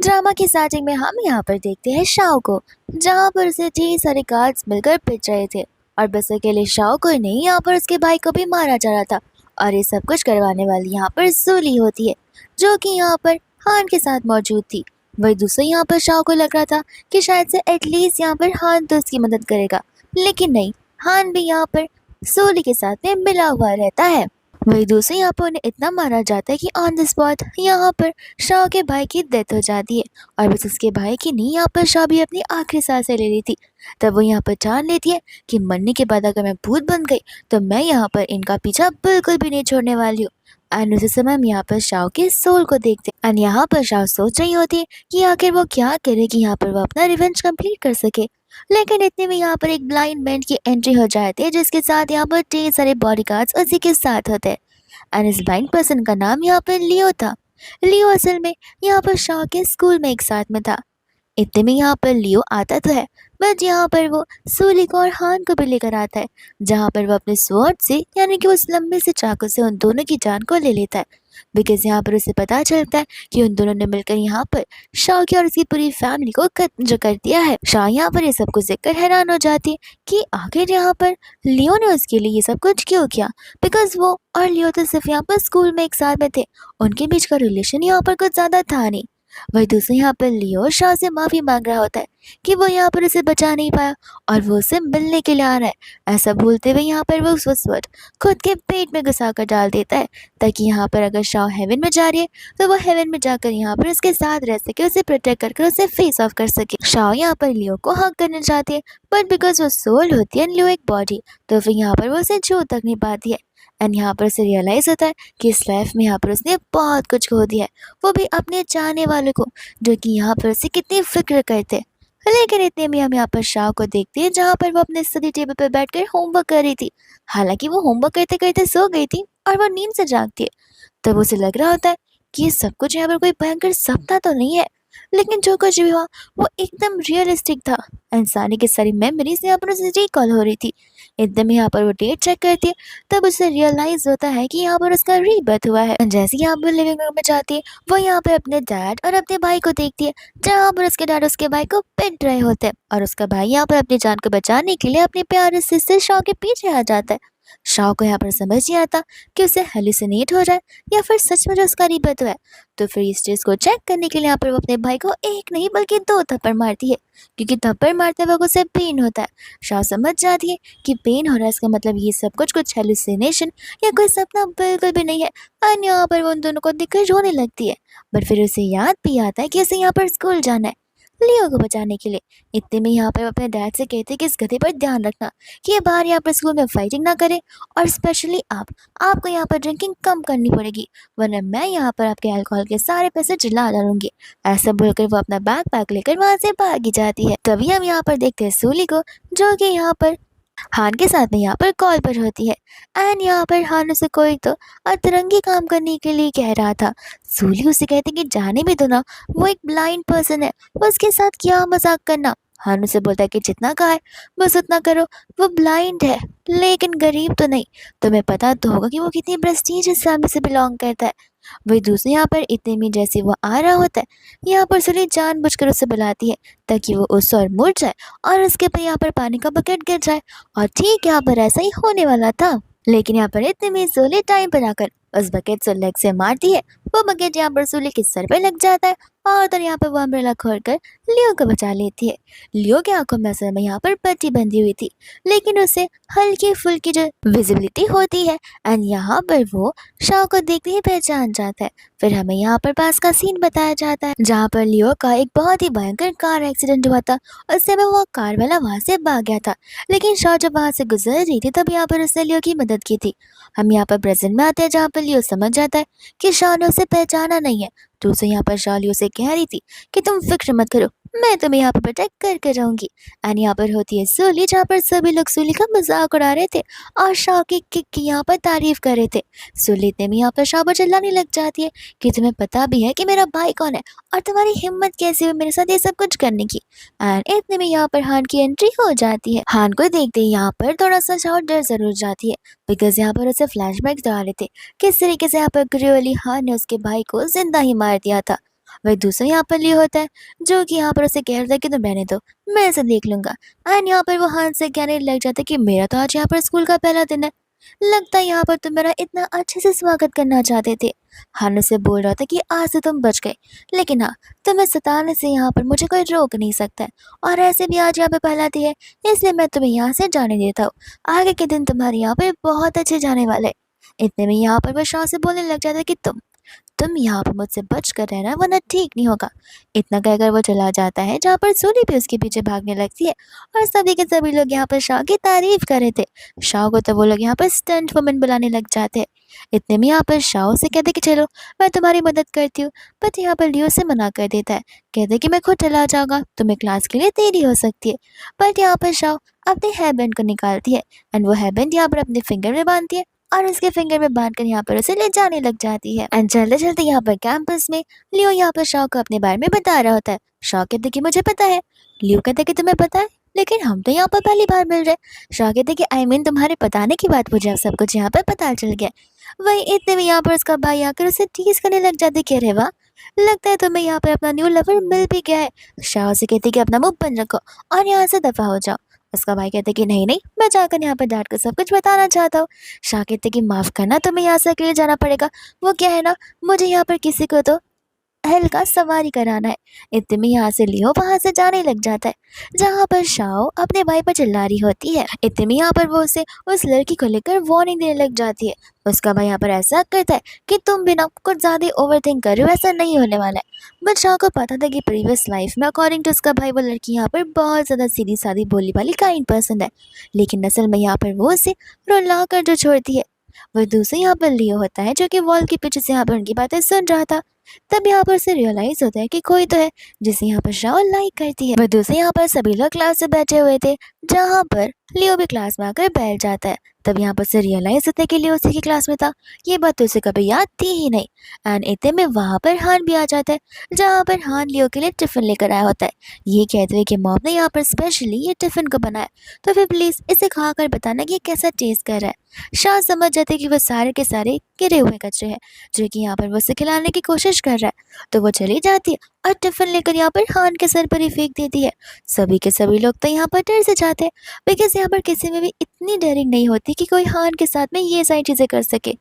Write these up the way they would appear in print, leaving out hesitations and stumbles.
Drama की starting में हम यहाँ पर देखते हैं शाओ को, जहाँ पर उसे ढेर सारे गार्ड्स मिलकर पिट रहे थे और बस अकेले शाओ को ही नहीं, यहाँ पर उसके भाई को भी मारा जा रहा था। और ये सब कुछ करवाने वाली यहाँ पर सूली होती है, जो कि यहाँ पर हान के साथ मौजूद थी। वही दूसरा यहाँ पर शाओ को लग रहा था कि शायद से एटलीस्ट यहाँ पर हान तो उसकी मदद करेगा, लेकिन नहीं, हान भी यहाँ पर सूली के साथ में मिला हुआ रहता है। वही दूसरे यहाँ पर उन्हें इतना मारा जाता है कि ऑन द स्पॉट यहाँ पर शाह के भाई की डेथ हो जाती है। और बस उसके भाई की नहीं, यहाँ पर शाह भी अपनी आखिरी सांसें ले रही थी। तब वो यहाँ पर ठान लेती है कि मरने के बाद अगर मैं भूत बन गई तो मैं यहाँ पर इनका पीछा बिल्कुल भी नहीं छोड़ने वाली हूँ। एंड उसी समय हम यहाँ पर शाह के सोल को देखते हैं। एंड यहाँ पर शाह सोच रही होती है कि आखिर वो क्या करे कि यहाँ पर वो अपना रिवेंज कंप्लीट कर सके। लेकिन इतने में यहाँ पर एक ब्लाइंड मैन की एंट्री हो जाती है, जिसके साथ यहाँ पर ढेर सारे बॉडीगार्ड्स उसी के साथ होते हैं। एंड इस ब्लाइंड पर्सन का नाम यहाँ पर लियो था। लियो असल में यहाँ पर शाह के स्कूल में एक साथ में था। इतने में यहाँ पर लियो आता तो है, बट यहाँ पर वो सूली को और हान को भी लेकर आता है, जहाँ पर वो अपने स्वॉर्ड से यानी कि उस लंबे से चाकू से उन दोनों की जान को ले लेता है। बिकॉज यहाँ पर उसे पता चलता है कि उन दोनों ने मिलकर यहाँ पर शाह की और उसकी पूरी फैमिली को खत्म जो कर दिया है। शाह यहाँ पर ये सब कुछ देखकर हैरान हो जाती है कि आखिर यहाँ पर लियो ने उसके लिए ये सब कुछ क्यों किया। बिकॉज वो और लियो तो सिर्फ यहाँ पर स्कूल में एक साथ में थे, उनके बीच का रिलेशन यहाँ पर कुछ ज्यादा था नहीं। वही दूसरे यहाँ पर लियो शाह से माफी मांग रहा होता है कि वो यहाँ पर उसे बचा नहीं पाया और वो उसे मिलने के लिए आ रहा है। ऐसा भूलते हुए यहाँ पर वो उस वक्त खुद के पेट में घुसा कर डाल देता है, ताकि यहाँ पर अगर शाह हेवन में जा रही है तो वो हेवन में जाकर यहाँ पर उसके साथ रह सके, उसे प्रोटेक्ट करके उसे फेस ऑफ कर सके। शाह यहाँ पर लियो को हक करना चाहती है, बट बिकॉज वो सोल होती है लियो एक बॉडी, तो फिर यहाँ पर वो उसे छू तक नहीं पाती है। एंड यहाँ पर उसे रियलाइज होता है कि इस लाइफ में यहाँ पर उसने बहुत कुछ खो दिया है, वो भी अपने चाहने वालों को, जो कि यहाँ पर उसे कितनी फिक्र करते हैं। लेकिन इतने में हम यहाँ पर शाह को देखते हैं, जहाँ पर वो अपने स्टडी टेबल पर बैठकर होमवर्क कर रही थी। हालांकि वो होमवर्क करते करते सो गई थी और वो नींद से जागती है। तब उसे लग रहा होता है कि ये सब कुछ यहाँ पर कोई भयंकर सपना तो नहीं है, लेकिन जो कुछ भी हुआ वो एकदम रियलिस्टिक था। इंसानी की सारी मेमोरीज यहाँ पर उसे रिकॉल हो रही थी। एकदम यहाँ पर वो डेट चेक करती है, तब उसे रियलाइज होता है कि यहाँ पर उसका रीबर्थ हुआ है। जैसे ही यहाँ पर लिविंग रूम में जाती है, वो यहाँ पर अपने डैड और अपने भाई को देखती है, जहाँ पर उसके डैड उसके भाई को पिट रहे होते हैं और उसका भाई यहाँ पर अपनी जान को बचाने के लिए अपने प्यारे सिस्टर शाह के पीछे आ जाता है। शाह को यहाँ पर समझ नहीं आता कि उसे हेलुसिनेट हो रहा है या फिर सच में जो उसका रीबर्थ हुआ है। तो फिर इस चीज को चेक करने के लिए यहाँ पर वो अपने भाई को एक नहीं बल्कि दो थप्पड़ मारती है, क्योंकि थप्पड़ मारते वक्त उसे पेन होता है। शाह समझ जाती है कि पेन हो रहा है, इसका मतलब ये सब कुछ हेलुसिनेशन या कोई सपना बिल्कुल भी नहीं है। और यहाँ पर वो उन दोनों को देखकर रोने लगती है, बट फिर उसे याद भी आता है कि उसे यहाँ पर स्कूल जाना है लियो को बचाने के लिए। इतने में यहाँ पर अपने डैड से कहते हैं कि इस गधे पर ध्यान रखना कि ये बाहर यहाँ पर स्कूल में फाइटिंग ना करे, और स्पेशली आपको यहाँ पर ड्रिंकिंग कम करनी पड़ेगी, वरना मैं यहाँ पर आपके अल्कोहल के सारे पैसे चिल्ला डालूंगी। ऐसा बोलकर वो अपना बैग पैक लेकर वहां से भागी जाती है। तभी हम यहाँ पर देखते हैं सूली को, जो कि यहाँ पर हान के साथ में यहाँ पर कॉल पर होती है। एंड यहाँ पर हान उसे कोई तो अतरंगी काम करने के लिए कह रहा था। सूली उसे कहती कि जाने भी दो ना, वो एक ब्लाइंड पर्सन है, उसके साथ क्या मजाक करना। हान उसे बोलता है कि जितना कहा है बस उतना करो, वो ब्लाइंड है लेकिन गरीब तो नहीं, तुम्हें पता तो होगा कि वो कितनी प्रेस्टीजियस फैमिली से बिलोंग करता है। वही दूसरे यहाँ पर इतने में जैसे वो आ रहा होता है, यहाँ पर सुली जानबूझकर उसे बुलाती है ताकि वो उस और मुड़ जाए और उसके ऊपर यहाँ पर पानी का बकेट गिर जाए। और ठीक यहाँ पर ऐसा ही होने वाला था, लेकिन यहाँ पर इतने में सूली टाइम पर आकर उस बकेट से लेग से मारती है। वो बकेट यहाँ पर सूली के सर पे लग जाता है और तो यहाँ पर वो अम्ब्रेला खोलकर लियो को बचा लेती है। लियो की आंखों में असल में यहाँ पर पट्टी बंधी हुई थी, लेकिन उसे हल्की फुल्की जो विजिबिलिटी होती है, एंड यहाँ पर वो शाह को देखते ही पहचान जाता है। फिर हमें यहाँ पर पास का सीन बताया जाता है, जहाँ पर लियो का एक बहुत ही भयंकर कार एक्सीडेंट हुआ था। उस समय वो कार वाला वहां से भाग गया था, लेकिन शाह जब वहां से गुजर रही थी तब यहाँ पर उसने लियो की मदद की थी। हम यहाँ पर प्रेजेंट में आते हैं, जहाँ पर लियो समझ जाता है कि शाह ने उसे पहचाना नहीं है। तो उसे यहाँ पर शाह लियो से कह रही थी कि तुम फिक्र मत करो, मैं तुम्हें यहाँ पर प्रोटेक्ट करके रहूंगी। एंड यहाँ पर होती है सूली, जहाँ पर सभी लोग सूली का मजाक उड़ा रहे थे और शाह की किक की यहाँ पर तारीफ कर रहे थे। सूली इतने में यहाँ पर शाह पर चिल्लाने लग जाती है कि तुम्हें पता भी है कि मेरा भाई कौन है और तुम्हारी हिम्मत कैसी हुई मेरे साथ ये सब कुछ करने की। एंड इतने में यहाँ पर हान की एंट्री हो जाती है। हान को देखते ही यहाँ पर थोड़ा सा शाह डर जरूर जाती है, बिकॉज यहाँ पर उसे फ्लैशबैक आ रहे थे किस तरीके से यहाँ पर ग्रेवली हान ने उसके भाई को जिंदा ही मार दिया था। वही दूसरा यहाँ पर लियो होता है जो कि यहाँ पर उसे कह रहा है कि तुम रहने दो, मैं इसे देख लूंगा। एंड यहाँ पर वो हाथ से कहने लग जाता है कि मेरा तो आज यहाँ पर स्कूल का पहला दिन है, लगता है यहाँ पर तुम मेरा इतना अच्छे से स्वागत करना चाहते थे। हान उसे बोल रहा था कि आज से तुम बच गए, लेकिन हाँ, तुम्हें सताने से यहाँ पर मुझे कोई रोक नहीं सकता है। और ऐसे भी आज यहाँ पे पहला दिन है, इसलिए मैं तुम्हें यहाँ से जाने देता हूँ। आगे के दिन तुम्हारे यहाँ पे बहुत अच्छे जाने वाले। इतने में यहाँ पर वो शाह से बोलने लग जाता है कि तुम यहाँ पर मुझसे बच कर रहना, वरना ठीक नहीं होगा। इतना कहकर वो चला जाता है, जहाँ पर सूली भी उसके पीछे भागने लगती है। और सभी के सभी लोग यहाँ पर शाह की तारीफ कर रहे थे। शाह को तो वो लोग यहाँ पर स्टंट वुमन बुलाने लग जाते हैं। इतने में यहाँ पर शाह से कहते कि चलो मैं तुम्हारी मदद करती हूँ, बट यहाँ पर लियो से मना कर देता है। कहते कि मैं खुद चला जाऊंगा, तुम्हें क्लास के लिए देरी हो सकती है। बट यहाँ पर शाह अपने हेयर बैंड को निकालती है एंड वो हेयर बैंड यहाँ पर अपने फिंगर में बांधती है और उसके फिंगर में बांधकर यहाँ पर उसे ले जाने लग जाती है। एंड चलते चलते यहाँ पर कैंपस में लियो यहाँ पर शॉ को अपने बारे में बता रहा होता है। शॉ कहते कि मुझे पता है। लियो कहते कि तुम्हें पता है, लेकिन हम तो यहाँ पर पहली बार मिल रहे। शॉ कहते कि आई मीन तुम्हारे बताने की बात मुझे अब सब कुछ यहाँ पर पता चल गया। वही इतने में यहाँ पर उसका भाई आकर उसे टीज करने लग जाते कि अरे वाह, लगता है तुम्हें यहाँ पर अपना न्यू लवर मिल भी गया है। शाह से कहते कि अपना मुंह बंद रखो और यहाँ से दफा हो जाओ। उसका भाई कहते कि नहीं नहीं, मैं जाकर यहाँ पर डैड को सब कुछ बताना चाहता हूँ। शाह कहते कि माफ़ करना, तुम्हें यहाँ से अकेले जाना पड़ेगा। वो क्या है ना, मुझे यहाँ पर किसी को तो हल्का सवारी कराना है। इतने में यहाँ से लियो वहां से जाने लग जाता है, जहाँ पर शाओ अपने भाई पर चिल्ला रही होती है। इतने में यहाँ पर वो उसे उस लड़की को लेकर वार्निंग देने लग जाती है। उसका भाई यहाँ पर ऐसा करता है कि तुम भी ना कुछ ज्यादा ओवर थिंक कर रहे हो, ऐसा नहीं होने वाला है। बट शाह को पता था कि प्रीवियस लाइफ में अकॉर्डिंग टू उसका भाई वो लड़की यहाँ पर बहुत ज्यादा सीधी सादी बोली वाली काइंड पर्सन है, लेकिन असल में यहाँ पर वो उसे रुला कर जो छोड़ती है। वह दूसरे यहाँ पर लियो होता है जो कि वॉल के पीछे से यहाँ पर उनकी बातें सुन रहा था। तब यहाँ पर उसे रियलाइज होता है कि कोई तो है जिसे यहाँ पर शाओ लाइक करती है। वह दूसरे यहाँ पर सभी लोग क्लास में बैठे हुए थे, जहाँ पर लियो भी क्लास में आकर बैठ जाता है। तब यहाँ पर उसे रियलाइज होता है कि लियो उसी की क्लास में था। ये बात तो उसे कभी याद थी ही नहीं। एंड इतने में वहाँ पर हान भी आ जाता है, जहाँ पर हान लियो के लिए टिफिन लेकर आया होता है। ये कहते हुए कि मॉम ने यहाँ पर स्पेशली ये टिफिन को बनाया, तो फिर प्लीज इसे खाकर बताना कि ये कैसा टेस्ट कर रहा है। शाह समझ जाते कि वह सारे के सारे गिरे हुए कचरे हैं जो कि यहाँ पर वो उसे खिलाने की कोशिश कर रहा है। तो वो चली जाती है और टिफिन लेकर यहाँ पर हान के सर पर ही फेंक देती है। सभी के सभी लोग तो यहाँ पर डर से जाते हैं, बिकॉज यहाँ पर किसी में भी इतनी डरिंग नहीं होती कि कोई हान के साथ में ये सारी चीजें कर सके।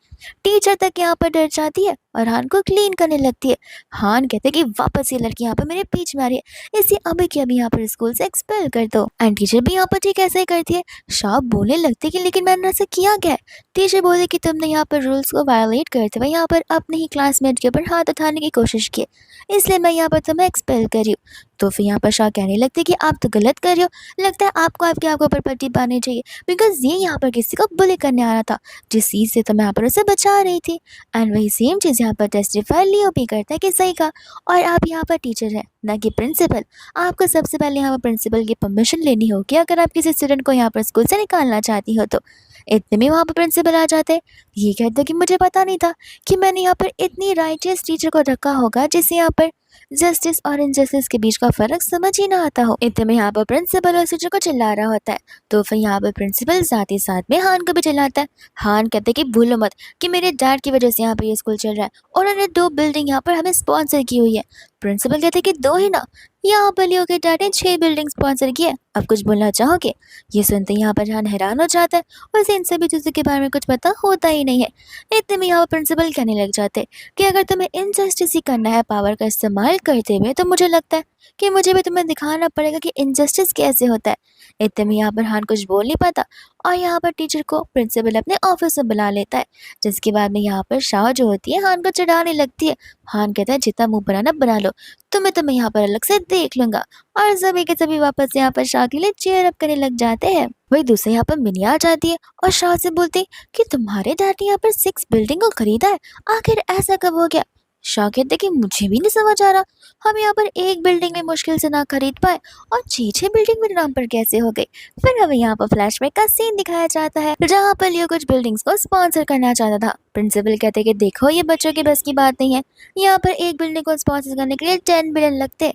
टीचर तक यहाँ पर डर जाती है और हान को क्लीन करने लगती है। हान कहते कि वापस ये लड़की यहाँ पर मेरे पीछे मारी है, इसे अभी के अभी यहाँ पर स्कूल से एक्सपेल कर दो। एंड टीचर भी यहाँ पर ठीक ऐसे ही करती है। शाह बोलने लगती है कि लेकिन मैंने ऐसा किया क्या है। टीचर बोले कि तुमने यहाँ पर रूल्स को वायोलेट करते हुए यहाँ पर अपने ही क्लासमेट के ऊपर हाथ उठाने की कोशिश की, इसलिए मैं यहाँ पर तुम्हें एक्सपेल कर रही हूँ। तो फिर यहाँ पर शाह कहने लगते कि आप तो गलत कर रहे हो, लगता है आपको आपके आप के ऊपर पट्टी बांधनी चाहिए, बिकॉज ये यहाँ पर किसी को बुली करने आ रहा था, जिस चीज़ से तो मैं यहाँ पर उसे बचा रही थी। एंड वही सेम चीज़ यहाँ पर टेस्टिफाई लियो भी करता है कि सही कहा, और आप यहाँ पर टीचर हैं ना कि प्रिंसिपल। आपको सबसे पहले यहाँ पर प्रिंसिपल की परमिशन लेनी होगी अगर आप किसी स्टूडेंट को यहाँ पर स्कूल से निकालना चाहती हो तो। इतने में वहाँ पर प्रिंसिपल आ जाते हैं। ये कहते कि मुझे पता नहीं था कि मैंने यहाँ पर इतनी राइटियस टीचर को रखा होगा जिसे यहाँ पर जस्टिस और इनजस्टिस के बीच का फर्क समझ ही ना आता हो। इतने में यहाँ पर प्रिंसिपल उस टीचर को चिल्ला रहा होता है, तो फिर यहाँ पर प्रिंसिपल साथ ही साथ में हान को भी चिल्लाता है। हान कहते कि भूलो मत कि मेरे डैड की वजह से यहाँ पर ये स्कूल चल रहा है, और उन्होंने 2 बिल्डिंग यहाँ पर हमें स्पॉन्सर की हुई है। प्रिंसिपल कहते कि 2 ही ना, यहाँ पर लियो के डैड ने 6 बिल्डिंग स्पॉन्सर की है। अब कुछ बोलना चाहोगे। ये सुनते ही यहाँ पर जान हैरान हो जाता है, वैसे इन सभी चीज़ों के बारे में कुछ पता होता ही नहीं है। इतने में यहाँ पर प्रिंसिपल कहने लग जाते कि अगर तुम्हें इनजस्टिस ही करना है पावर का इस्तेमाल करते हुए, तो मुझे लगता है कि मुझे भी तुम्हें दिखाना पड़ेगा कि इनजस्टिस कैसे होता है। इतने में यहाँ पर हान कुछ बोल नहीं पाता और यहाँ पर टीचर को प्रिंसिपल अपने ऑफिस में बुला लेता है, जिसके बाद में यहाँ पर शाह जो होती है हान को चिढ़ाने लगती है। हान कहता है जितना मुंह बनाना बना लो, तुम्हें यहाँ पर अलग से देख लूंगा। और सभी के सभी वापस यहाँ पर शाह के लिए चेयर अप करने लग जाते हैं। वही दूसरे यहाँ पर मिनी आ जाती है और शाह से बोलती कि तुम्हारे डैड ने यहाँ पर 6 बिल्डिंग को खरीदा है, आखिर ऐसा कब हो गया। शाह कहते कि मुझे भी नहीं समझ आ रहा, हम यहाँ पर एक बिल्डिंग में मुश्किल से ना खरीद पाए और 6 बिल्डिंग मेरे नाम पर कैसे हो गई। फिर हमें यहाँ पर फ्लैशबैक का सीन दिखाया जाता है, जहाँ पर लियो कुछ बिल्डिंग्स को स्पॉन्सर करना चाहता था। प्रिंसिपल कहते कि देखो ये बच्चों की बस की बात नहीं है, यहाँ पर एक बिल्डिंग को स्पॉन्सर करने के लिए 10 बिलियन लगते।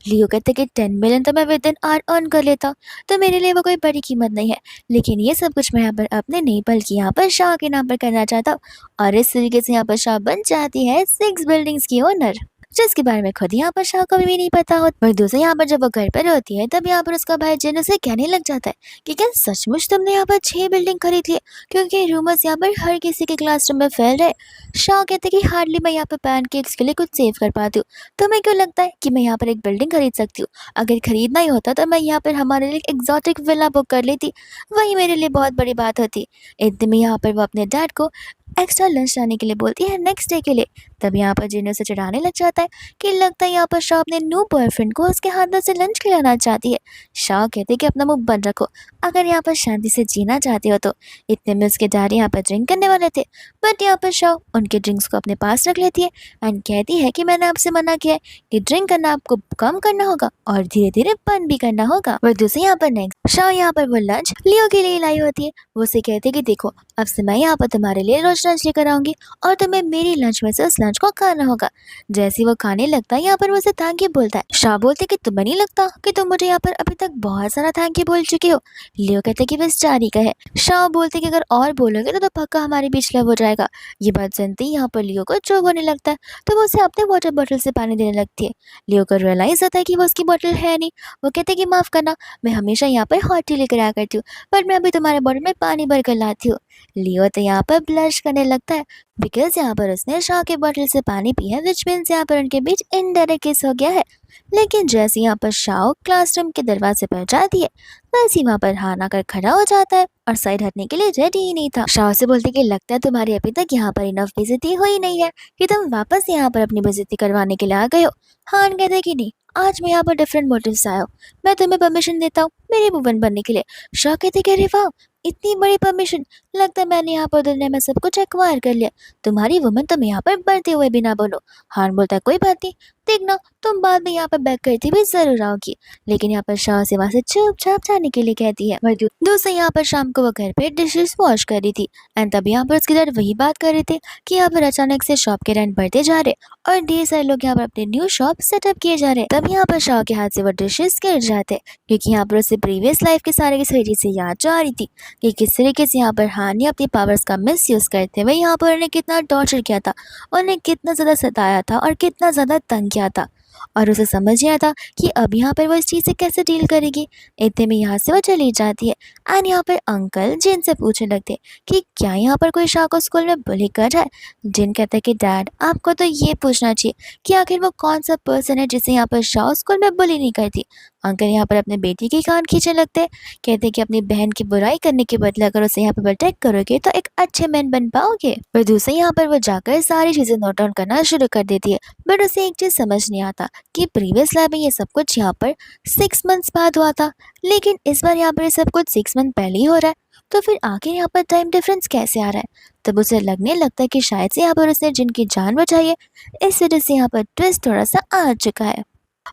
लियो कहते कि 10 मिलियन तो मैं विद इन आवर अर्न कर लेता, तो मेरे लिए वो कोई बड़ी कीमत नहीं है, लेकिन ये सब कुछ मैं यहाँ पर अपने नहीं बल्कि यहाँ पर शाह के नाम पर करना चाहता हूँ। और इस तरीके से यहाँ पर शाह बन जाती है 6 बिल्डिंग्स की ओनर। जिसके बारे में खुद यहाँ पर शाह को भी नहीं पता होता। और दूसरे यहाँ पर जब वो घर पर होती है तब यहाँ पर उसका भाई जिन उसे कहने लग जाता है कि क्या सचमुच तुमने यहाँ पर 6 बिल्डिंग खरीद ली है? क्योंकि रूमर्स यहाँ पर हर किसी के क्लासरूम में फैल रहे। शाह कहते कि हार्डली मैं यहाँ पर पैनकेक्स के लिए कुछ सेव कर पाती हूँ। तुम्हें क्यों लगता है कि मैं यहाँ पर एक बिल्डिंग खरीद सकती हूँ? अगर खरीदना ही होता तो मैं यहाँ पर हमारे लिए एक एग्जॉटिक विला बुक कर लेती, वही मेरे लिए बहुत बड़ी बात होती। इतने में यहाँ पर वो अपने डैड को एक्स्ट्रा लंच लाने के लिए बोलती है नेक्स्ट डे के लिए। तब यहाँ पर जिन्हें उसे चिढ़ाने लग जाता है कि लगता है यहाँ पर शाह अपने न्यू बॉयफ्रेंड को उसके हाथों से लंच खिलाना चाहती है। शाह कहते कि अपना मुंह बंद रखो, अगर यहाँ पर शांति से जीना चाहते हो तो। इतने में उसके डैडी यहाँ पर ड्रिंक करने वाले थे, बट यहाँ पर शाह उनके ड्रिंक्स को अपने पास रख लेती है एंड कहती है कि मैंने आपसे मना किया है कि ड्रिंक करना आपको कम करना होगा और धीरे धीरे बंद भी करना होगा। और दूसरे यहाँ पर नेक्स्ट शाह यहाँ पर वो लंच लियो के लिए लाई होती है। वो उसे कहती है कि देखो अब से मैं यहाँ पर तुम्हारे लिए रोज लंच लेकर आऊंगी और तुम्हें मेरी लंच में से उस लंच को खाना होगा। जैसे ही वो खाने लगता है यहाँ पर मुझसे थैंक यू बोलता है। शाह बोलते कि तुम्हें नहीं लगता कि तुम मुझे यहाँ पर अभी तक बहुत सारा थैंक यू बोल चुके हो? लियो कहते कि बस 4 ही का है। शाह बोलते कि अगर और बोलोगे तो पक्का हमारे बीच लव हो जाएगा। ये बात सुनते ही यहाँ पर लियो को चोट होने लगता है, तो वो उसे अपने वाटर बॉटल से पानी देने लगती है। लियो को रियलाइज होता है कि वो उसकी बॉटल है नहीं। वो कहते कि माफ करना, मैं हमेशा यहाँ पर हॉट टी लेकर आया करती हूँ, पर मैं अभी तुम्हारे बॉटल में पानी भर कर लाती हूँ। लियो तो यहाँ पर ब्लश करने लगता है बिकॉज यहाँ पर उसने शाह के बॉटल से पानी पिया है, विच मीन्स यहाँ पर उनके बीच इनडायरेक्ट किस हो गया है। लेकिन जैसे यहाँ पर शाह क्लासरूम के दरवाजे पर जाती है वैसे वहाँ पर हान आकर खड़ा हो जाता है और साइड हटने के लिए रेडी ही नहीं था। शाह से बोलते कि लगता है तुम्हारी अभी तक यहाँ पर इनफ बेइज्जती हुई नहीं है कि तुम वापस यहाँ पर अपनी बेइज्जती करवाने के लिए आ गए हो। हान कहते कि नहीं, आज मैं यहाँ पर डिफरेंट मोटिव से आया हूँ, मैं तुम्हें परमिशन देता हूँ मेरी वुमन बनने के लिए। शाह कहते कि अरे वाह, इतनी बड़ी परमिशन, लगता है मैंने यहाँ पर दुनिया में सब कुछ एक्वायर कर लिया, तुम्हारी वुमन तुम यहाँ पर बढ़ते हुए बिना बोलो। हान बोलता है कोई बात नहीं, देखना तुम बाद में यहाँ पर बैक करती भी जरूर आओगी। लेकिन यहाँ पर शाह से वहाँ से चुपचाप जाने के लिए कहती है। दूसरे यहाँ पर शाम को वो घर पे डिशेस वॉश कर रही थी एंड तभी यहाँ पर उसके डैड वही बात कर रहे थे कि यहाँ पर अचानक से शॉप के रेंट बढ़ते जा रहे और ढेर सारे लोग यहाँ पर अपने न्यू शॉप सेटअप किए जा रहे। तब यहाँ पर शाह के हाथ से वो डिशेस गिर जाते क्योंकि यहाँ पर उसे प्रीवियस लाइफ के सारे चीजें याद जा रही थी कि किस तरीके से यहाँ पर हान ने अपनी पावर्स का मिसयूज करते हुए यहाँ पर उन्हें कितना टॉर्चर किया था, उन्हें कितना ज़्यादा सताया था और कितना ज़्यादा तंग किया था। और उसे समझ नहीं आता कि अब यहाँ पर वो इस चीज़ से कैसे डील करेगी। इतने में यहाँ से वो चली जाती है एंड यहाँ पर अंकल जिन से पूछने लगते कि क्या यहाँ पर कोई शाह को स्कूल में बुली कर रहा है। जिन कहता है कि डैड आपको तो ये पूछना चाहिए कि आखिर वो कौन सा पर्सन है जिसे यहाँ पर शाह स्कूल में बुली नहीं करती। अंकल यहाँ पर अपने बेटी की कान खींचने लगते, कहते कि अपनी बहन की बुराई करने के बदले अगर उसे यहाँ पर प्रोटेक्ट करोगे तो एक अच्छे मैन बन पाओगे। पर दूसरे यहाँ पर वो जाकर सारी चीजें नोट डाउन करना शुरू कर देती है, बट उसे एक चीज समझ नहीं आता कि प्रीवियस लाइफ में ये सब कुछ यहाँ पर 6 मंथ्स बाद हुआ था, लेकिन इस बार यहाँ पर ये सब कुछ 6 मंथ पहले ही हो रहा है, तो फिर आखिर यहाँ पर टाइम डिफरेंस कैसे आ रहा है। तब उसे लगने लगता है कि शायद से यहाँ पर उसने जिनकी जान बचाई है, इस वजह से यहाँ पर ट्विस्ट थोड़ा सा आ चुका है।